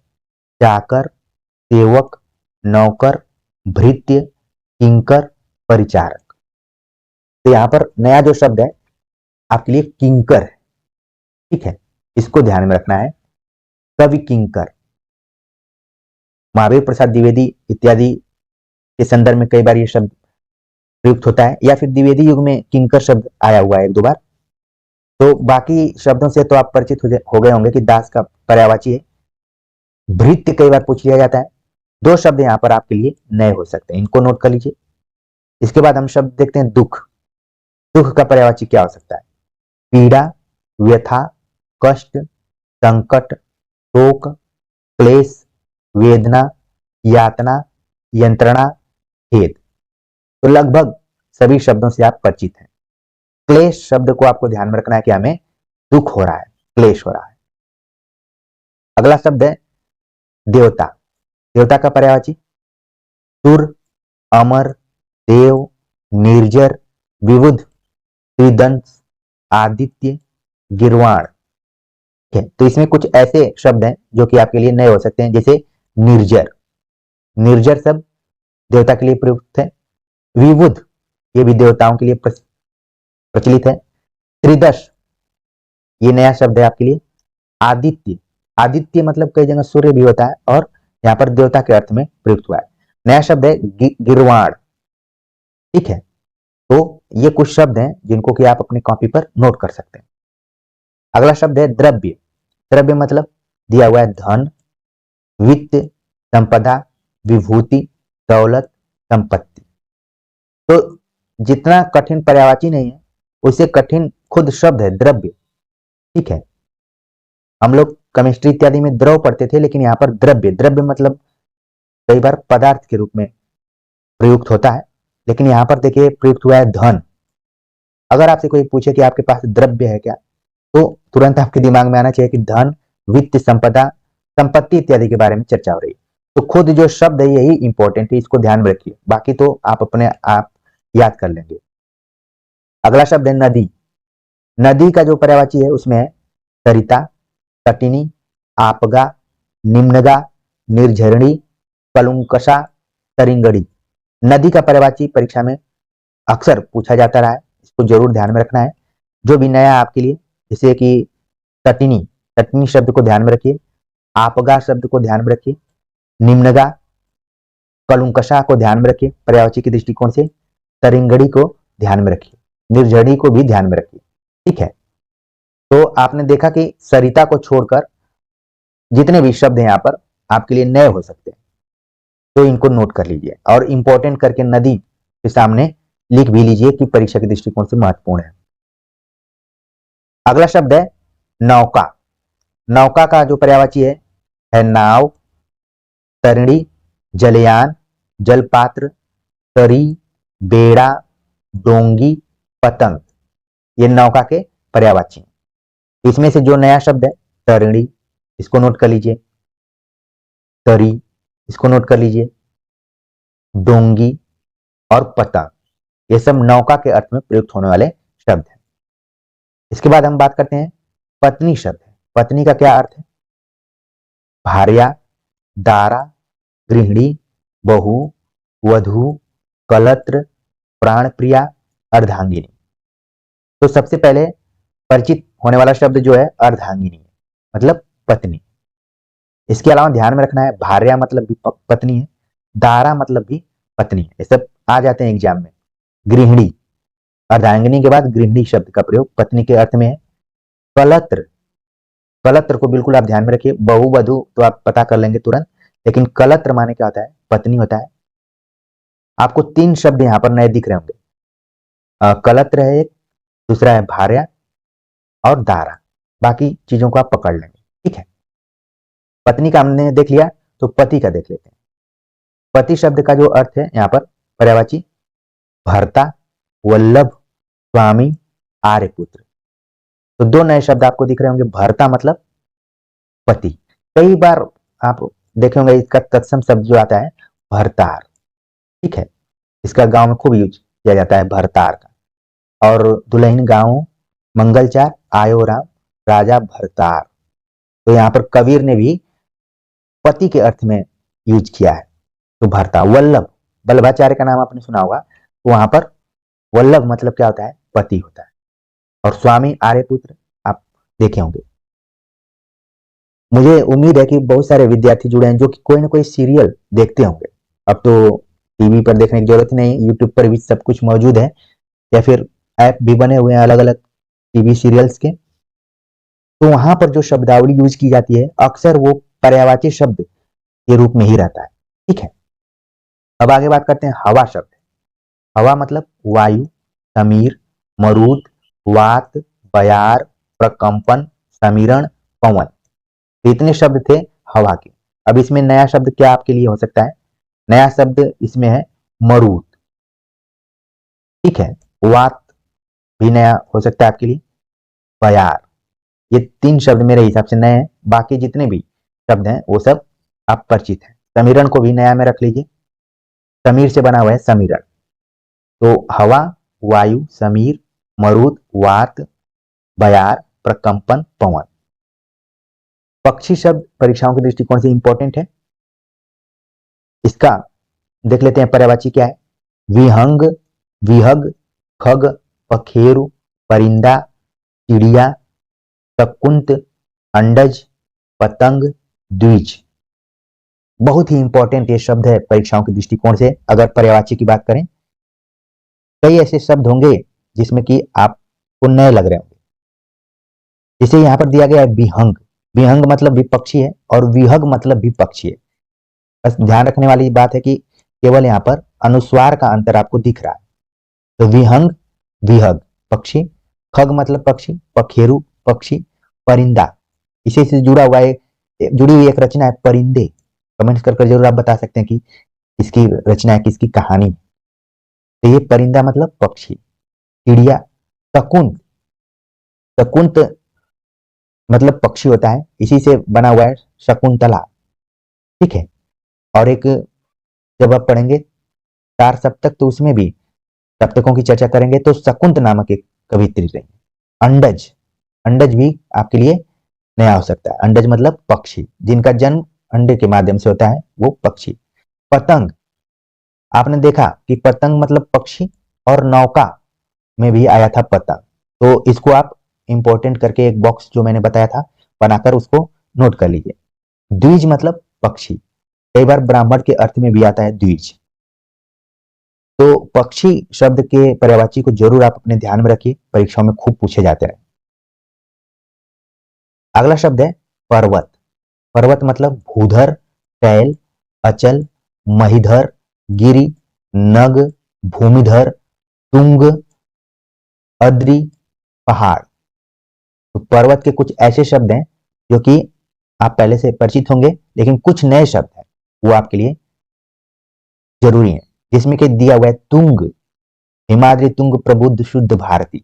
चाकर, सेवक, नौकर, भृत्य, किंकर, परिचारक। तो यहाँ पर नया जो शब्द है आपके लिए किंकर है, ठीक है, इसको ध्यान में रखना है। कवि किंकर, महावीर प्रसाद द्विवेदी इत्यादि के संदर्भ में कई बार ये शब्द प्रयुक्त होता है, या फिर द्विवेदी युग में किंकर शब्द आया हुआ है एक दो बार। तो बाकी शब्दों से तो आप परिचित हो गए होंगे कि दास का पर्यायवाची है। भृत्य कई बार पूछ लिया जाता है। दो शब्द यहाँ पर आपके लिए नए हो सकते हैं, इनको नोट कर लीजिए। इसके बाद हम शब्द देखते हैं दुख। दुख का पर्यायवाची क्या हो सकता है, पीड़ा, व्यथा, कष्ट, संकट, शोक, क्लेश, वेदना, यातना, यंत्रणा, खेद। तो लगभग सभी शब्दों से आप परिचित हैं। क्लेश शब्द को आपको ध्यान में रखना है कि हमें दुख हो रहा है, क्लेश हो रहा है। अगला शब्द है देवता। देवता का पर्यायवाची सुर, अमर, देव, निर्जर, विबुध, त्रिदंश, आदित्य, गिरवाण। ठीक है, तो इसमें कुछ ऐसे शब्द हैं जो कि आपके लिए नए हो सकते हैं, जैसे निर्जर। निर्जर शब्द देवता के लिए प्रयुक्त है। विबुध, ये भी देवताओं के लिए प्रचलित है। त्रिदश, ये नया शब्द है आपके लिए। आदित्य, आदित्य मतलब कई जगह सूर्य भी होता है, और यहाँ पर देवता के अर्थ में प्रयुक्त हुआ है। नया शब्द है गिरवाण, ठीक है। तो ये कुछ शब्द हैं जिनको कि आप अपनी कॉपी पर नोट कर सकते हैं। अगला शब्द है द्रव्य। द्रव्य मतलब दिया हुआ है धन, वित्त, संपदा, विभूति, दौलत, संपत्ति। तो जितना कठिन पर्यायवाची नहीं है, उससे कठिन खुद शब्द है द्रव्य। ठीक है, हम लोग केमिस्ट्री इत्यादि में द्रव पढ़ते थे, लेकिन यहाँ पर द्रव्य, द्रव्य मतलब कई बार पदार्थ के रूप में प्रयुक्त होता है, लेकिन यहाँ पर देखिए प्रयुक्त हुआ है धन। अगर आपसे कोई पूछे कि आपके पास द्रव्य है क्या, तो तुरंत आपके दिमाग में आना चाहिए कि धन, वित्त, संपदा, संपत्ति इत्यादि के बारे में चर्चा हो रही है। तो खुद जो शब्द है यही इंपॉर्टेंट है, इसको ध्यान में रखिए, बाकी तो आप अपने आप याद कर लेंगे। अगला शब्द है नदी। नदी का जो पर्यायवाची है उसमें है सरिता, तटिनी, आपगा, निम्नगा, निर्झरणी, कलुंकषा, तरिंगड़ी। नदी का पर्यायवाची परीक्षा में अक्सर पूछा जाता रहा है, इसको जरूर ध्यान में रखना है। जो भी नया आपके लिए, जैसे कि तटिनी, तटिनी शब्द को ध्यान में रखिए, आपगा शब्द को ध्यान में रखिए, निम्नगा, कलुंकषा को ध्यान में रखिए पर्यायवाची के दृष्टिकोण से, तरिंगड़ी को ध्यान में रखिए, निर्झरणी को भी ध्यान में रखिए। ठीक है, तो आपने देखा कि सरिता को छोड़कर जितने भी शब्द हैं यहाँ पर आपके लिए नए हो सकते हैं, तो इनको नोट कर लीजिए और इंपॉर्टेंट करके नदी के सामने लिख भी लीजिए कि परीक्षा के दृष्टिकोण से महत्वपूर्ण है। अगला शब्द है नौका। नौका का जो पर्यायवाची है नाव, तरिणी, जलयान, जलपात्र, तरी, बेड़ा, डोंगी, पतंग। ये नौका के पर्यायवाची। इसमें से जो नया शब्द है तरिणी, इसको नोट कर लीजिए, तरी, इसको नोट कर लीजिए, डोंगी और पतंग, ये सब नौका के अर्थ में प्रयुक्त होने वाले शब्द हैं। इसके बाद हम बात करते हैं पत्नी शब्द। पत्नी का क्या अर्थ है? भार्या, दारा, गृहिणी, बहू, वधू, कलत्र, प्राणप्रिया, अर्धांगिनी। तो सबसे पहले परिचित होने वाला शब्द जो है अर्धांगिनी है, मतलब पत्नी। इसके अलावा ध्यान में रखना है भार्या मतलब भी पत्नी है, दारा मतलब भी पत्नी है, ये सब आ जाते हैं एग्जाम में। गृहिणी, अर्धांगिनी के बाद गृहिणी शब्द का प्रयोग पत्नी के अर्थ में है। कलत्र, कलत्र को बिल्कुल आप ध्यान में रखिए, बहु वधु तो आप पता कर लेंगे तुरंत, लेकिन कलत्र माने क्या होता है? पत्नी होता है। आपको तीन शब्द यहाँ पर नए दिख रहे होंगे, कलत्र है एक, दूसरा है भार्या और दारा, बाकी चीजों को आप पकड़ लेंगे। ठीक है, पत्नी का हमने देख लिया, तो पति का देख लेते हैं। पति शब्द का जो अर्थ है यहाँ पर पर्यायवाची भर्ता, वल्लभ, स्वामी, आर्यपुत्र। तो दो नए शब्द आपको दिख रहे होंगे। भर्ता मतलब पति, कई बार आप देखे होंगे इसका तत्सम शब्द जो आता है भरतार। ठीक है, इसका गांव में खूब यूज किया जाता है भरतार का। और दुल्हन गांव मंगलचार आयो राम राजा भरतार, तो यहाँ पर कबीर ने भी पति के अर्थ में यूज किया है, तो भरता। वल्लभ, वल्लभाचार्य का नाम आपने सुना होगा, तो वहां पर वल्लभ मतलब क्या होता है? पति होता है। और स्वामी आर्यपुत्र आप देखे होंगे। मुझे उम्मीद है कि बहुत सारे विद्यार्थी जुड़े हैं जो कि कोई ना कोई सीरियल देखते होंगे। अब तो टीवी पर देखने की जरूरत नहीं, यूट्यूब पर भी सब कुछ मौजूद है, या फिर ऐप भी बने हुए हैं अलग अलग टीवी सीरियल्स के। तो वहां पर जो शब्दावली यूज की जाती है अक्सर वो पर्यायवाची शब्द के रूप में ही रहता है। ठीक है, अब आगे बात करते हैं हवा शब्द। हवा मतलब वायु, समीर, मरुत, वात, बयार, प्रकंपन, समीरण, पवन। इतने शब्द थे हवा के। अब इसमें नया शब्द क्या आपके लिए हो सकता है? नया शब्द इसमें है मरुत। ठीक है, वात भी नया हो सकता है आपके लिए, बयार। ये तीन शब्द मेरे हिसाब से नए हैं, बाकी जितने भी शब्द हैं वो सब आप परिचित हैं। समीरण को भी नया में रख लीजिए, समीर से बना हुआ है समीरण। तो हवा, वायु, समीर, मरुत, वात, बयार, प्रकंपन, पवन। पक्षी शब्द परीक्षाओं के दृष्टिकोण से इंपॉर्टेंट है। इसका देख लेते हैं पर्यायवाची क्या है। विहंग, विहग, खग, पखेरु, परिंदा, चिड़िया, शकुंत, अंडज, पतंग, द्विज। बहुत ही इंपॉर्टेंट ये शब्द है परीक्षाओं के दृष्टिकोण से। अगर पर्यायवाची की बात करें, कई ऐसे शब्द होंगे जिसमें कि आपको नए लग रहे होंगे। जैसे यहाँ पर दिया गया है विहंग, विहंग मतलब विपक्षी है और विहग मतलब विपक्षी है। बस ध्यान रखने वाली बात है कि केवल यहाँ पर अनुस्वार का अंतर आपको दिख रहा है। तो विहंग, विहग पक्षी, खग मतलब पक्षी, पखेरु पक्षी, परिंदा इसी से जुड़ा हुआ है, जुड़ी हुई एक रचना है परिंदे। कमेंट्स कर जरूर आप बता सकते हैं कि किसकी रचना है, किसकी कहानी। तो ये परिंदा मतलब पक्षी। चिड़िया, शकुन, शकुंत मतलब पक्षी होता है, इसी से बना हुआ है शकुंतला। ठीक है। और एक जब आप पढ़ेंगे चार सप्तक तो उसमें भी सप्तकों की चर्चा करेंगे, तो शकुंत नामक एक कवित्री रही। अंडज, अंडज भी आपके लिए नया हो सकता है। अंडज मतलब पक्षी, जिनका जन्म अंडे के माध्यम से होता है वो पक्षी। पतंग, आपने देखा कि पतंग मतलब पक्षी, और नौका में भी आया था पतंग। तो इसको आप इंपॉर्टेंट करके एक बॉक्स जो मैंने बताया था बनाकर उसको नोट कर लीजिए। द्विज मतलब पक्षी, कई बार ब्राह्मण के अर्थ में भी आता है द्विज। तो पक्षी शब्द के पर्यायवाची को जरूर आप अपने ध्यान में रखिए, परीक्षाओं में खूब पूछे जाते हैं। अगला शब्द है पर्वत। पर्वत मतलब भूधर, शैल, अचल, महीधर, गिरि, नग, भूमिधर, तुंग, अद्रि, पहाड़। तो पर्वत के कुछ ऐसे शब्द हैं जो कि आप पहले से परिचित होंगे, लेकिन कुछ नए शब्द हैं वो आपके लिए जरूरी है। जिसमें कि दिया हुआ है तुंग, हिमाद्री तुंग प्रबुद्ध शुद्ध भारती।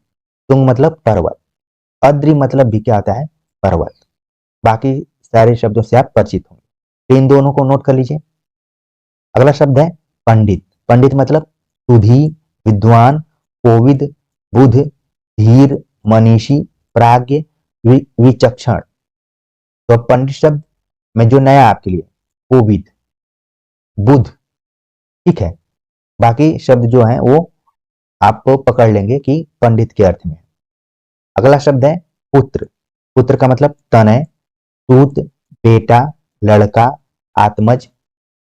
तुंग मतलब पर्वत, अद्रि मतलब भी क्या आता है पर्वत। बाकी सारे शब्दों से आप परिचित होंगे, तो इन दोनों को नोट कर लीजिए। अगला शब्द है पंडित। पंडित मतलब सुधी, विद्वान, कोविद, बुध, धीर, मनीषी, प्राज्ञ, विचक्षण। तो पंडित शब्द में जो नया आपके लिए कोविद, बुध, ठीक है। बाकी शब्द जो हैं वो आप पकड़ लेंगे कि पंडित के अर्थ में। अगला शब्द है पुत्र। पुत्र का मतलब तनय, सूत, बेटा, लड़का, आत्मज,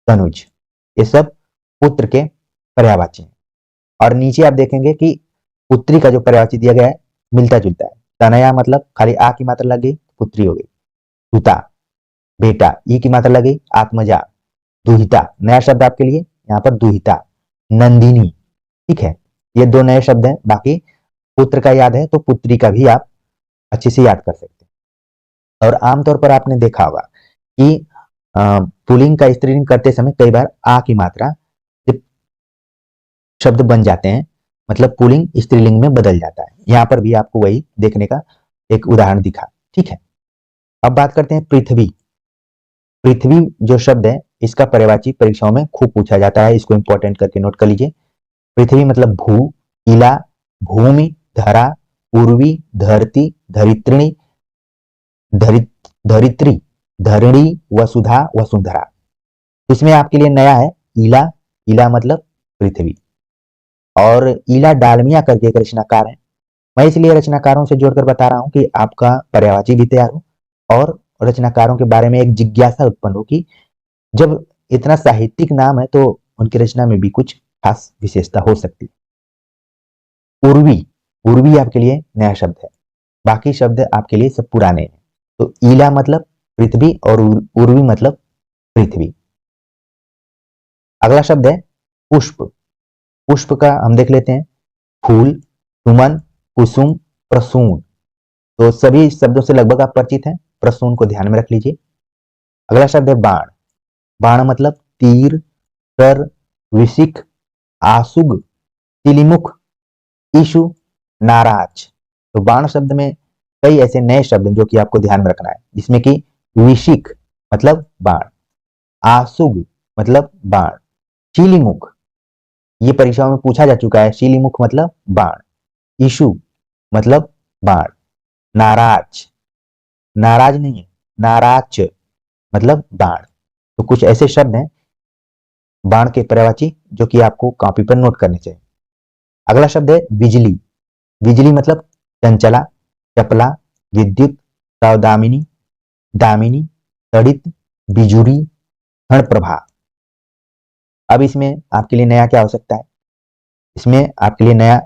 तनुज। ये सब पुत्र के पर्यायवाची हैं। और नीचे आप देखेंगे कि पुत्री का जो पर्यायवाची दिया गया है मिलता जुलता है। तनया मतलब खाली आ की मात्रा लग गई, पुत्री हो गई। सुता, बेटा, ई की मात्रा लग गई, आत्मजा। दुहिता, नया शब्द आपके लिए यहाँ पर दुहिता। नंदिनी, ठीक है। ये दो नए शब्द हैं। बाकी पुत्र का याद है तो पुत्री का भी आप अच्छे से याद कर सकते हैं। और आमतौर पर आपने देखा होगा कि पुल्लिंग का स्त्रीलिंग करते समय कई बार आ की मात्रा जब शब्द बन जाते हैं, मतलब पुल्लिंग स्त्रीलिंग में बदल जाता है। यहाँ पर भी आपको वही देखने का एक उदाहरण दिखा। ठीक है। अब बात करते हैं पृथ्वी। पृथ्वी जो शब्द है इसका पर्यायवाची परीक्षाओं में खूब पूछा जाता है, इसको इंपॉर्टेंट करके नोट कर लीजिए। पृथ्वी मतलब भू, इला, भूमि, धरा, उर्वी, धरती, धरित्रिणी, धरित्री, धरणी, वसुधा, वसुंधरा। इसमें आपके लिए नया है इला। इला मतलब पृथ्वी। और इला डालमिया करके एक रचनाकार है। मैं इसलिए रचनाकारों से जोड़कर बता रहा हूं कि आपका पर्यायवाची भी तैयार हो और रचनाकारों के बारे में एक जिज्ञासा उत्पन्न हो कि जब इतना साहित्यिक नाम है तो उनकी रचना में भी कुछ खास विशेषता हो सकती है। उर्वी, उर्वी आपके लिए नया शब्द है, बाकी शब्द आपके लिए सब पुराने हैं। तो ईला मतलब पृथ्वी और उर्वी मतलब पृथ्वी। अगला शब्द है पुष्प। पुष्प का हम देख लेते हैं। फूल, सुमन, कुसुम, प्रसून। तो सभी शब्दों से लगभग आप परिचित हैं, प्रसून को ध्यान में रख लीजिए। अगला शब्द है बाण। बाण मतलब तीर, कर, विशिख, आसुग, तिलिमुख, ईशु, नाराज। तो बाण शब्द में कई ऐसे नए शब्द हैं जो कि आपको ध्यान में रखना है, जिसमें कि विशिख मतलब बाण, आसुग मतलब बाण, शिलीमुख ये परीक्षाओं में पूछा जा चुका है, शिलीमुख मतलब बाण, ईशु मतलब बाण, नाराज, नाराज नहीं है, नाराज मतलब बाण। तो कुछ ऐसे शब्द हैं बाण के पर्यायवाची जो कि आपको कॉपी पर नोट करने चाहिए। अगला शब्द है बिजली। बिजली मतलब चंचला, चपला, विद्युत, सौदामिनी, दामिनी, तड़ित, बिजुरी, क्षण प्रभा। अब इसमें आपके लिए नया क्या हो सकता है? इसमें आपके लिए नया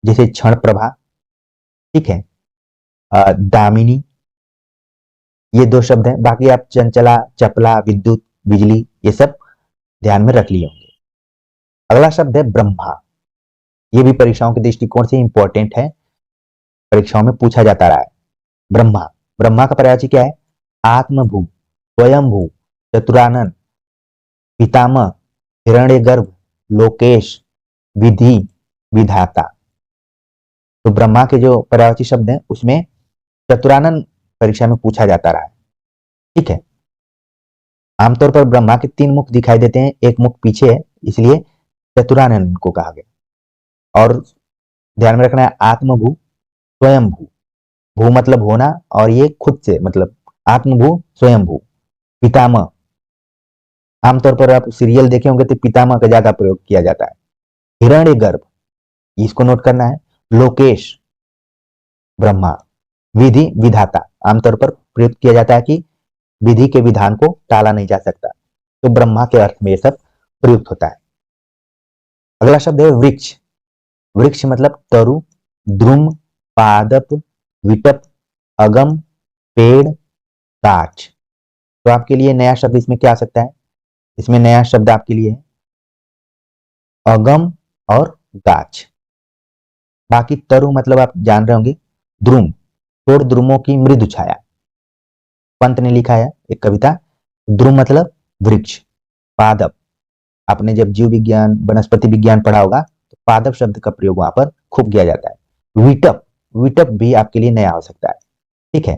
जैसे क्षण प्रभा, ठीक है, दामिनी, ये दो शब्द हैं। बाकी आप चंचला, चपला, विद्युत, बिजली ये सब ध्यान में रख लिए होंगे। अगला शब्द है ब्रह्मा। ये भी परीक्षाओं के दृष्टिकोण से इंपॉर्टेंट है, परीक्षाओं में पूछा जाता रहा है। ब्रह्मा, ब्रह्मा का पर्यायवाची क्या है? आत्मभू, स्वयंभू, चतुरानन, पितामह, हिरण्यगर्भ, लोकेश, विधि, विधाता। तो ब्रह्मा के जो पर्यायवाची शब्द हैं उसमें चतुरानन परीक्षा में पूछा जाता रहा है। ठीक है, आमतौर पर ब्रह्मा के 3 मुख दिखाई देते हैं, एक मुख पीछे है, इसलिए चतुरानन इनको कहा गया। और ध्यान में रखना है आत्मभू, स्वयंभू, भू मतलब होना और ये खुद से मतलब आत्मभू, स्वयंभू। पितामह, आमतौर पर आप सीरियल देखे होंगे तो पितामह का ज्यादा प्रयोग किया जाता है। हिरण्यगर्भ, इसको नोट करना है। लोकेश, ब्रह्मा। विधि, विधाता, आमतौर पर प्रयुक्त किया जाता है कि विधि के विधान को टाला नहीं जा सकता, तो ब्रह्मा के अर्थ में यह सब प्रयुक्त होता है। अगला शब्द है वृक्ष। वृक्ष मतलब तरु, द्रुम, पादप, विटप, अगम, पेड़, गाछ। तो आपके लिए नया शब्द इसमें क्या आ सकता है? इसमें नया शब्द आपके लिए है अगम और गाछ। बाकी तरु मतलब आप जान रहे होंगे, द्रुम, तोड़ द्रुमों की मृदु छाया। पंत ने लिखा है एक कविता, द्रुम मतलब वृक्ष। पादप, आपने जब जीव विज्ञान वनस्पति विज्ञान पढ़ा होगा तो पादप शब्द का प्रयोग वहां पर खूब किया जाता है। विटप, विटप भी आपके लिए नया हो सकता है। ठीक है,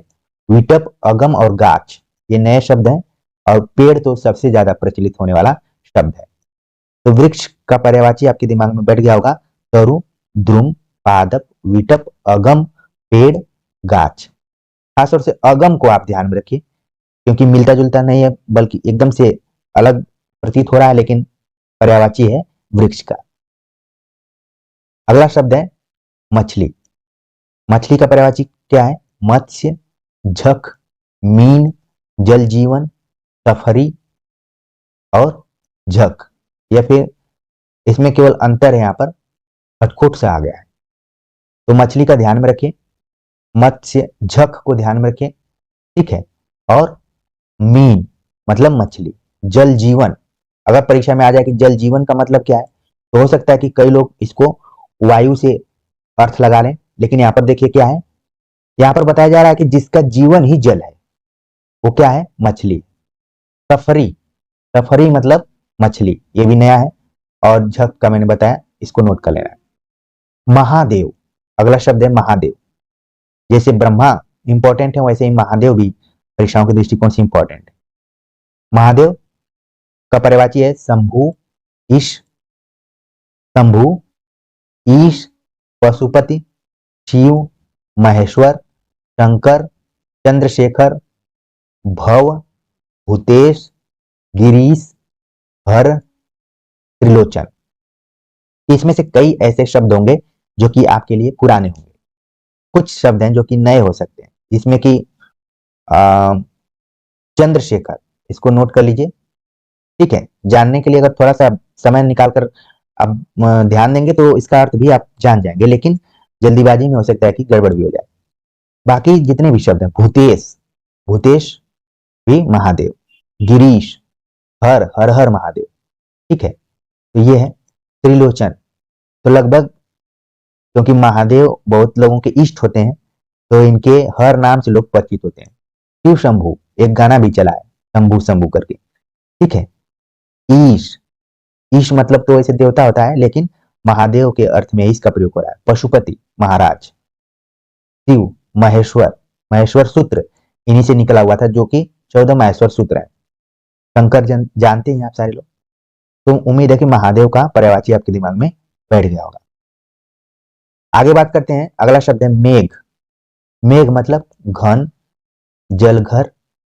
विटप, अगम और गाछ ये नए शब्द हैं, और पेड़ तो सबसे ज्यादा प्रचलित होने वाला शब्द है। तो वृक्ष का पर्यायवाची आपके दिमाग में बैठ गया होगा, तरु, द्रुम, पादप, विटप, अगम, पेड़, गाछ। खासतौर से अगम को आप ध्यान में रखिए, क्योंकि मिलता जुलता नहीं है बल्कि एकदम से अलग प्रतीत हो रहा है, लेकिन पर्यायवाची है वृक्ष का। अगला शब्द है मछली। मछली का पर्यायवाची क्या है? मत्स्य, झक, मीन, जल जीवन, सफरी और झक। या फिर इसमें केवल अंतर है, यहां पर खटखोट से आ गया है। तो मछली का ध्यान में रखिए, मत्स्य, झक को ध्यान में रखिए। ठीक है, और मीन मतलब मछली, जल जीवन। अगर परीक्षा में आ जाए कि जल जीवन का मतलब क्या है, तो हो सकता है कि कई लोग इसको वायु से अर्थ लगा लें, लेकिन यहां पर देखिए क्या है, यहां पर बताया जा रहा है कि जिसका जीवन ही जल है वो क्या है? मछली। सफरी, सफरी मतलब मछली, ये भी नया है। और झक का मैंने बताया, इसको नोट कर लेना है। महादेव, अगला शब्द है महादेव। जैसे ब्रह्मा इंपॉर्टेंट है वैसे ही महादेव भी परीक्षाओं के दृष्टिकोण से इंपॉर्टेंट है। महादेव का पर्यायवाची है शंभु, ईश, शंभु, ईश, पशुपति, शिव, महेश्वर, शंकर, चंद्रशेखर, भव, भूतेश, गिरीश, हर, त्रिलोचन। इसमें से कई ऐसे शब्द होंगे जो कि आपके लिए पुराने होंगे, कुछ शब्द हैं जो कि नए हो सकते हैं, जिसमें कि चंद्रशेखर, इसको नोट कर लीजिए। ठीक है, जानने के लिए अगर थोड़ा सा समय निकालकर आप ध्यान देंगे तो इसका अर्थ भी आप जान जाएंगे, लेकिन जल्दीबाजी में हो सकता है कि गड़बड़ भी हो जाए। बाकी जितने भी शब्द हैं, भूतेश, भूतेश भी महादेव, गिरीश, हर, हर हर महादेव। ठीक है, तो ये है त्रिलोचन। तो लगभग, क्योंकि महादेव बहुत लोगों के इष्ट होते हैं, तो इनके हर नाम से लोग परिचित होते हैं। शिव शंभु, एक गाना भी चला है शंभु शंभु करके। ठीक है, ईश, ईश मतलब तो ऐसे देवता होता है, लेकिन महादेव के अर्थ में इसका प्रयोग हो रहा है। पशुपति, महाराज। शिव, महेश्वर, महेश्वर सूत्र इन्हीं से निकला हुआ था, जो कि 14 महेश्वर सूत्र है। शंकर जानते हैं आप सारे लोग। तो उम्मीद है कि महादेव का पर्यायवाची आपके दिमाग में बैठ गया होगा। आगे बात करते हैं, अगला शब्द है मेघ। मेघ मतलब घन, जलघर,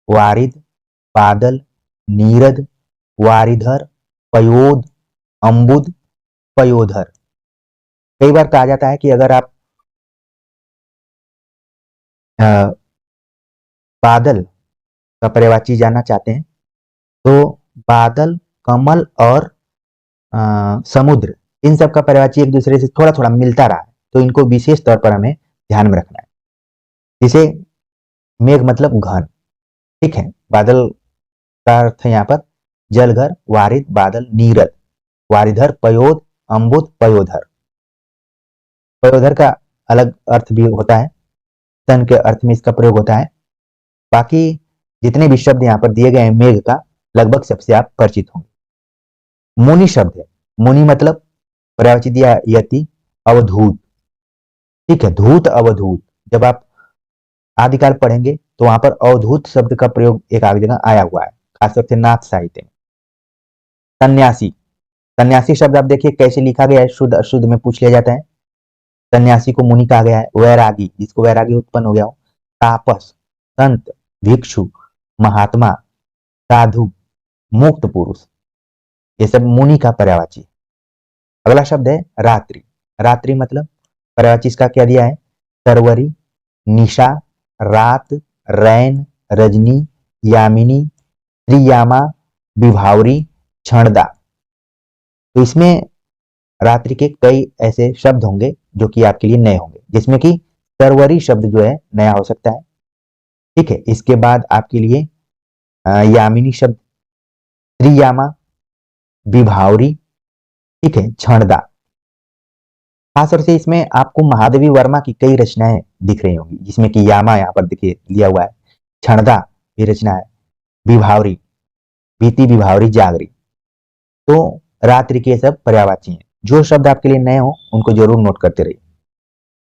वारिद, बादल, नीरद, वारिधर, पयोद, अम्बुद, पयोधर। कई बार कहा जाता है कि अगर आप बादल का पर्यायवाची जानना चाहते हैं तो बादल, कमल और समुद्र, इन सब का पर्यायवाची एक दूसरे से थोड़ा थोड़ा मिलता रहा है, तो इनको विशेष तौर पर हमें ध्यान में रखना है। जिसे मेघ मतलब घन। ठीक है, बादल का अर्थ है यहाँ पर जलघर, वारिद, बादल, नीरद, वारिधर, पयोद, अम्बुद, पयोधर। पयोधर का अलग अर्थ भी होता है, सन के अर्थ में इसका प्रयोग होता है। बाकी जितने भी शब्द यहाँ पर दिए गए हैं मेघ का, लगभग सबसे आप परिचित होंगे। मुनि शब्द है, मुनि मतलब पर्यायवाची दिया यति, अवधूत, ठीक है, धूत अवधूत। जब आप आदिकाल पढ़ेंगे तो वहां पर अवधूत शब्द का प्रयोग एक आगे जगह आया हुआ है, खासतौर से नाथ साहित्य में। सन्यासी, सन्यासी शब्द आप देखिए कैसे लिखा गया है, शुद्ध अशुद्ध में पूछ लिया जाता है। सन्यासी को मुनि कहा गया है। वैरागी, जिसको वैरागी उत्पन्न हो गया हो। तापस, संत, भिक्षु, महात्मा, साधु, मुक्त पुरुष, ये सब मुनि का पर्यायवाची। अगला शब्द है रात्रि। रात्रि मतलब पर्यायवाची इसका क्या दिया है, सरवरी, निशा, रात, रैन, रजनी, यामिनी, त्रियामा, विभावरी, क्षणदा। तो इसमें रात्रि के कई ऐसे शब्द होंगे जो कि आपके लिए नए होंगे, जिसमें कि सरवरी शब्द जो है नया हो सकता है, ठीक है। इसके बाद आपके लिए यामिनी शब्द, त्रियामा, विभावरी, ठीक है, क्षणदा। खासतौर से इसमें आपको महादेवी वर्मा की कई रचनाएं दिख रही होंगी, जिसमें कि यामा यहाँ पर देखिए लिया हुआ है, क्षणदा भी रचना है, विभावरी, बीती विभावरी जागरी। तो रात्रि के सब पर्यायवाची हैं। जो शब्द आपके लिए नए हो उनको जरूर नोट करते रहिए।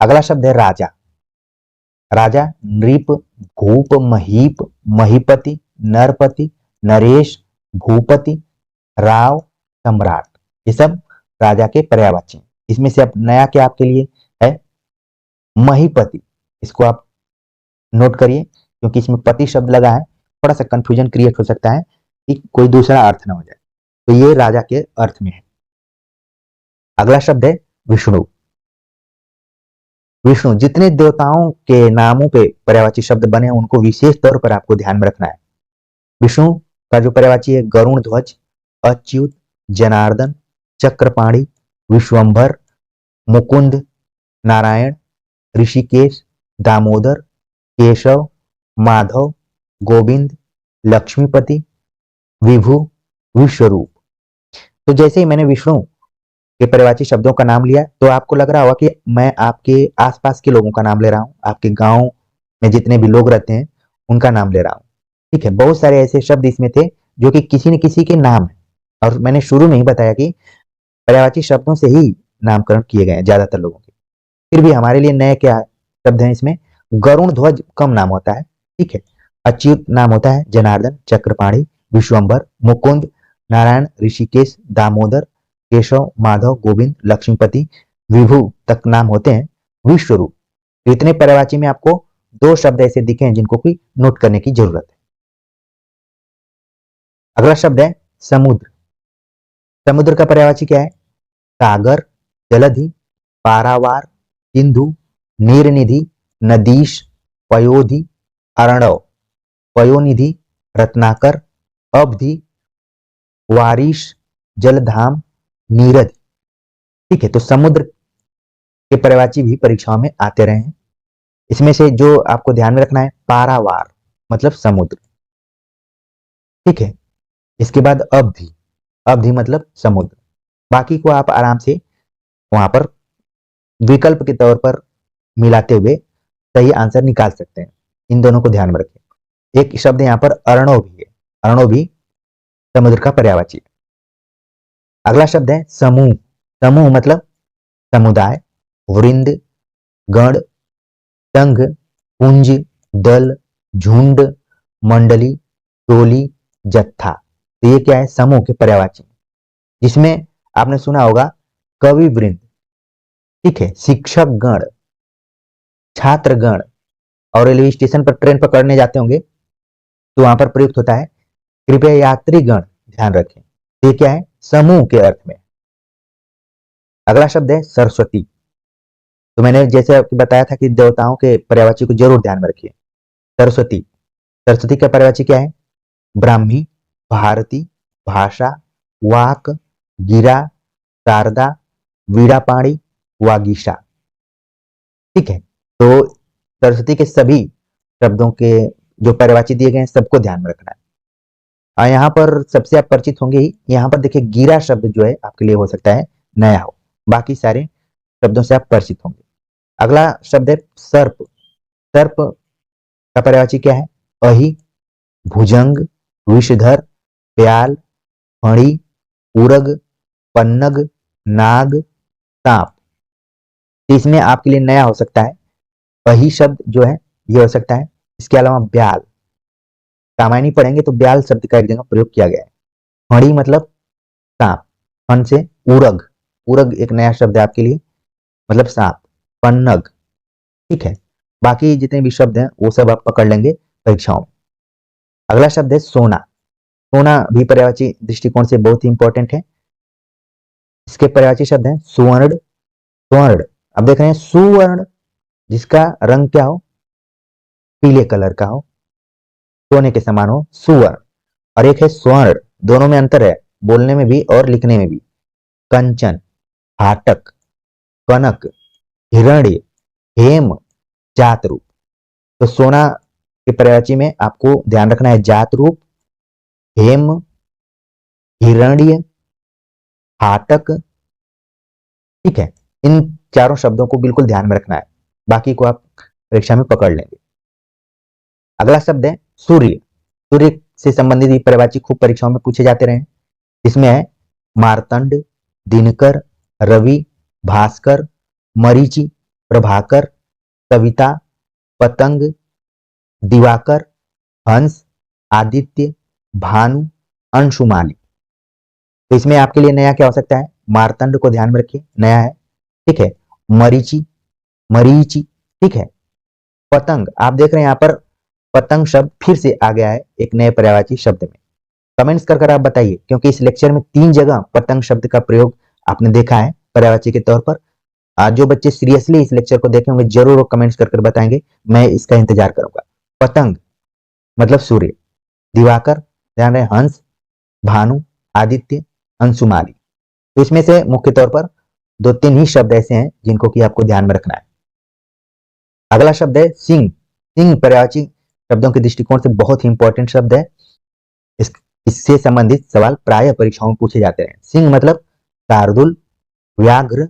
अगला शब्द है राजा। राजा नृप, भूप, महीप, महीपति, नरपति, नरेश, भूपति, राव, सम्राट, ये सब राजा के पर्यायवाची हैं। इसमें से अब नया क्या आपके लिए है, महीपति। इसको आप नोट करिए क्योंकि इसमें पति शब्द लगा है, थोड़ा सा कंफ्यूजन क्रिएट हो सकता है कि कोई दूसरा अर्थ ना हो जाए, तो ये राजा के अर्थ में है। अगला शब्द है विष्णु। विष्णु, जितने देवताओं के नामों पे पर्यायवाची शब्द बने हैं उनको विशेष तौर पर आपको ध्यान में रखना है। विष्णु का जो पर्यायवाची है, गरुण ध्वज, अच्युत, जनार्दन, चक्रपाणी, विश्वंभर, मुकुंद, नारायण, ऋषिकेश, दामोदर, केशव, माधव, गोविंद, लक्ष्मीपति, विभु, विश्वरूप। तो जैसे ही मैंने विष्णु के पर्यायवाची शब्दों का नाम लिया तो आपको लग रहा होगा कि मैं आपके आसपास के लोगों का नाम ले रहा हूँ, आपके गांव में जितने भी लोग रहते हैं उनका नाम ले रहा हूँ, ठीक है। बहुत सारे ऐसे शब्द इसमें थे जो कि किसी न किसी के नाम है, और मैंने शुरू में ही बताया कि पर्यायवाची शब्दों से ही नामकरण किए गए हैं ज्यादातर लोगों के। फिर भी हमारे लिए नए क्या शब्द हैं इसमें, गरुण ध्वज कम नाम होता है, ठीक है। अच्युत नाम होता है, जनार्दन, चक्रपाणी, विश्वंभर, मुकुंद, नारायण, ऋषिकेश, दामोदर, केशव, माधव, गोविंद, लक्ष्मीपति, विभु तक नाम होते हैं। विश्वरूप। तो इतने पर्यायवाची में आपको दो शब्द ऐसे दिखे हैं जिनको की नोट करने की जरूरत है। अगला शब्द है समुद्र। समुद्र का पर्यायवाची क्या है, सागर, जलधि, पारावार, सिंधु, नीरनिधि, नदीश, पयोधि, अर्णव, पयोनिधि, रत्नाकर, अवधि, वारिश, जलधाम, नीरद, ठीक है। तो समुद्र के पर्यायवाची भी परीक्षाओं में आते रहे हैं। इसमें से जो आपको ध्यान में रखना है, पारावार मतलब समुद्र, ठीक है। इसके बाद अवधि, अवधि मतलब समुद्र। बाकी को आप आराम से वहां पर विकल्प के तौर पर मिलाते हुए सही आंसर निकाल सकते हैं। इन दोनों को ध्यान में रखें। एक शब्द यहाँ पर अर्णव भी है, अर्णव भी समुद्र का पर्यायवाची है। अगला शब्द है समूह। समूह मतलब समुदाय, वृंद, गण, संघ, पुंज, दल, झुंड, मंडली, टोली, जत्था। तो ये क्या है, समूह के पर्यायवाची, जिसमें आपने सुना होगा कवि वृंद, ठीक है, शिक्षक गण, छात्र गण, और रेलवे स्टेशन पर ट्रेन पकड़ने जाते होंगे तो वहां पर प्रयुक्त होता है कृपया यात्री गण ध्यान रखें। ये क्या है, समूह के अर्थ में। अगला शब्द है सरस्वती। तो मैंने जैसे आपको बताया था कि देवताओं के पर्यायवाची को जरूर ध्यान में रखिए। सरस्वती, सरस्वती का पर्यायवाची क्या है, ब्राह्मी, भारती, भाषा, वाक, गिरा, शारदा, वीणापाणी, वागीशा, ठीक है। तो सरस्वती के सभी शब्दों के जो पर्यायवाची दिए गए हैं सबको ध्यान में रखना है। और यहाँ पर सबसे आप परिचित होंगे ही, यहाँ पर देखिए गिरा शब्द जो है आपके लिए हो सकता है नया हो, बाकी सारे शब्दों से आप परिचित होंगे। अगला शब्द है सर्प। सर्प का पर्यायवाची क्या है? अहि, भुजंग, विषधर, प्याल, फणी, उरग, पन्नग, नाग, सांप। तो इसमें आपके लिए नया हो सकता है अहि शब्द जो है ये हो सकता है। इसके अलावा ब्याल, रामायणी पढ़ेंगे तो ब्याल शब्द का एक जगह प्रयोग किया गया है। फणी मतलब सांप, फन से उरग, उरग एक नया शब्द है आपके लिए, मतलब सांप। पन्नग, ठीक है। बाकी जितने भी शब्द हैं वो सब आप पकड़ लेंगे परीक्षाओं में। अगला शब्द है सोना। सोना भी पर्यायवाची दृष्टिकोण से बहुत ही इंपॉर्टेंट है। इसके पर्यायवाची शब्द हैं सुवर्ण। स्वर्ण, अब देख रहे हैं सुवर्ण जिसका रंग क्या हो? पीले कलर का हो, सोने के समान हो, सुवर्ण। और एक है स्वर्ण, दोनों में अंतर है, बोलने में भी और लिखने में भी। कंचन, फाटक, कनक, हिरण्य, हेम, जात रूप। तो सोना के पर्यायवाची में आपको ध्यान रखना है जात रूप, हेम, हिरण्य, फाटक, ठीक है। इन चारों शब्दों को बिल्कुल ध्यान में रखना है, बाकी को आप परीक्षा में पकड़ लेंगे। अगला शब्द है सूर्य। सूर्य से संबंधित ये पर्यायवाची खूब परीक्षाओं में पूछे जाते रहे। इसमें है मार्तंड, दिनकर, रवि, भास्कर, मरीचि, प्रभाकर, सविता, पतंग, दिवाकर, हंस, आदित्य, भानु, अंशुमाली। तो इसमें आपके लिए नया क्या हो सकता है? मार्तंड को ध्यान में रखिए, नया है, ठीक है। मरीचि, मरीचि, ठीक है। पतंग, आप देख रहे हैं यहाँ पर पतंग शब्द फिर से आ गया है एक नए पर्यायवाची शब्द में। कमेंट्स कर आप बताइए, क्योंकि इस लेक्चर में 3 जगह पतंग शब्द का प्रयोग आपने देखा है पर्यायवाची के तौर पर। आज जो बच्चे सीरियसली इस लेक्चर को देखे होंगे जरूर वो कमेंट्स कर बताएंगे, मैं इसका इंतजार करूंगा। पतंग मतलब सूर्य, दिवाकर ध्यान रहे हंस, भानु, आदित्य, अंशुमाली। तो इसमें से मुख्य तौर पर 2-3 ही शब्द ऐसे हैं जिनको कि आपको ध्यान में रखना है। अगला शब्द है सिंह। सिंह पर्यायवाची शब्दों के दृष्टिकोण से बहुत ही इंपॉर्टेंट शब्द है। इससे संबंधित सवाल प्राय परीक्षाओं में पूछे जाते हैं। सिंह मतलब शार्दुल, व्याघ्र,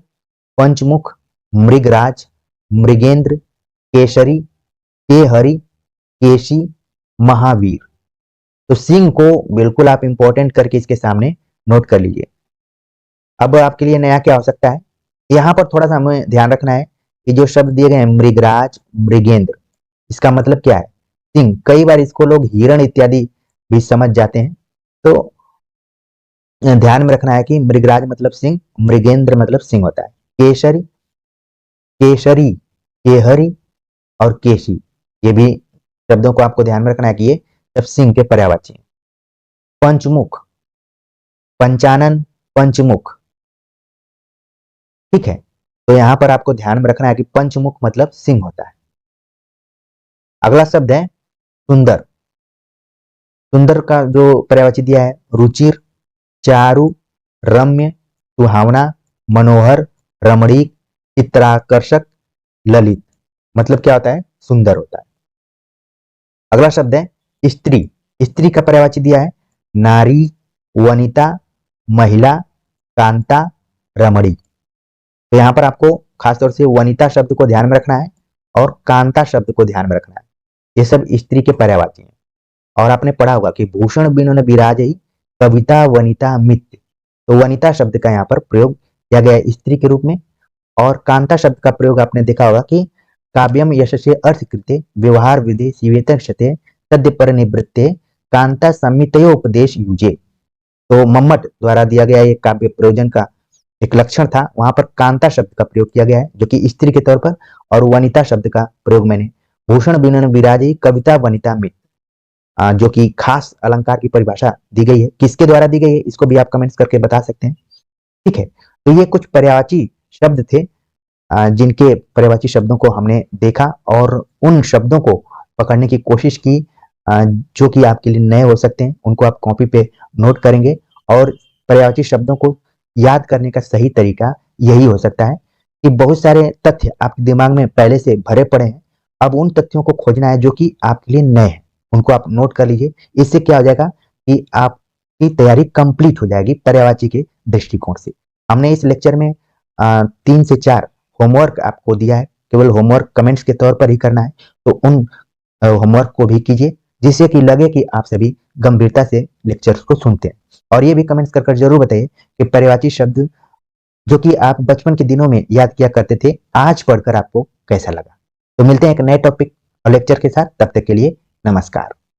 पंचमुख, मृगराज, मृगेंद्र, केसरी, केहरि, केशी, महावीर। तो सिंह को बिल्कुल आप इंपॉर्टेंट करके इसके सामने नोट कर लीजिए। अब आपके लिए नया क्या हो सकता है? यहां पर थोड़ा सा हमें ध्यान रखना है कि जो शब्द दिए गए हैं मृगराज, मृगेंद्र, इसका मतलब क्या है? सिंह। कई बार इसको लोग हिरण इत्यादि भी समझ जाते हैं, तो ध्यान में रखना है कि मृगराज मतलब सिंह, मृगेंद्र मतलब सिंह होता है। केसरी, केसरी, केहरि और केशी, ये भी शब्दों को आपको ध्यान में रखना है कि ये सब सिंह के पर्यायवाची हैं। पंचमुख, पंचानन, पंचमुख, ठीक है। तो यहां पर आपको ध्यान में रखना है कि पंचमुख मतलब सिंह होता है। अगला शब्द है सुंदर। सुंदर का जो पर्यायवाची दिया है रुचिर, चारु, रम्य, सुहावना, मनोहर, रमणीक, चित्राकर्षक, ललित। मतलब क्या होता है? सुंदर होता है। अगला शब्द है स्त्री। स्त्री का पर्यायवाची दिया है नारी, वनिता, महिला, कांता, रमणीक। तो यहां पर आपको खासतौर से वनिता शब्द को ध्यान में रखना है और कांता शब्द को ध्यान में रखना है। ये सब स्त्री के पर्यायवाची हैं। और आपने पढ़ा होगा कि भूषण बिनुन बिराज ही कविता वनिता मित्य। तो वनिता शब्द का यहाँ पर प्रयोग किया गया है स्त्री के रूप में। और कांता शब्द का प्रयोग आपने देखा होगा कि काव्यम यशसे अर्थकृते व्यवहार विधि शिवेत क्षते सद्य पर निवृत्ते कांता संमितयोपदेश युजे। तो मम्मट द्वारा दिया गया एक काव्य प्रयोजन का एक लक्षण था, वहां पर कांता शब्द का प्रयोग किया गया है जो कि स्त्री के तौर पर, और वनिता शब्द का प्रयोग मैंने भूषण बिनुन बिराजी कविता वनिता मित्र, जो कि खास अलंकार की परिभाषा दी गई है। किसके द्वारा दी गई है इसको भी आप कमेंट्स करके बता सकते हैं, ठीक है। तो ये कुछ पर्यायवाची शब्द थे जिनके पर्यायवाची शब्दों को हमने देखा और उन शब्दों को पकड़ने की कोशिश की जो कि आपके लिए नए हो सकते हैं। उनको आप कॉपी पे नोट करेंगे और पर्यायवाची शब्दों को याद करने का सही तरीका यही हो सकता है कि बहुत सारे तथ्य आपके दिमाग में पहले से भरे पड़े हैं, अब उन तथ्यों को खोजना है जो कि आपके लिए नए हैं, उनको आप नोट कर लीजिए। इससे क्या हो जाएगा कि आपकी तैयारी कंप्लीट हो जाएगी पर्यायवाची के दृष्टिकोण से। हमने इस लेक्चर में 3 से 4 होमवर्क आपको दिया है, केवल होमवर्क कमेंट्स के तौर पर ही करना है तो उन होमवर्क को भी कीजिए, जिससे कि लगे कि आप सभी गंभीरता से लेक्चर्स को सुनते हैं। और ये भी कमेंट्स कर जरूर बताइए कि पर्यायवाची शब्द जो कि आप बचपन के दिनों में याद किया करते थे, आज पढ़कर आपको कैसा लगा। तो मिलते हैं एक नए टॉपिक और लेक्चर के साथ, तब तक के लिए नमस्कार।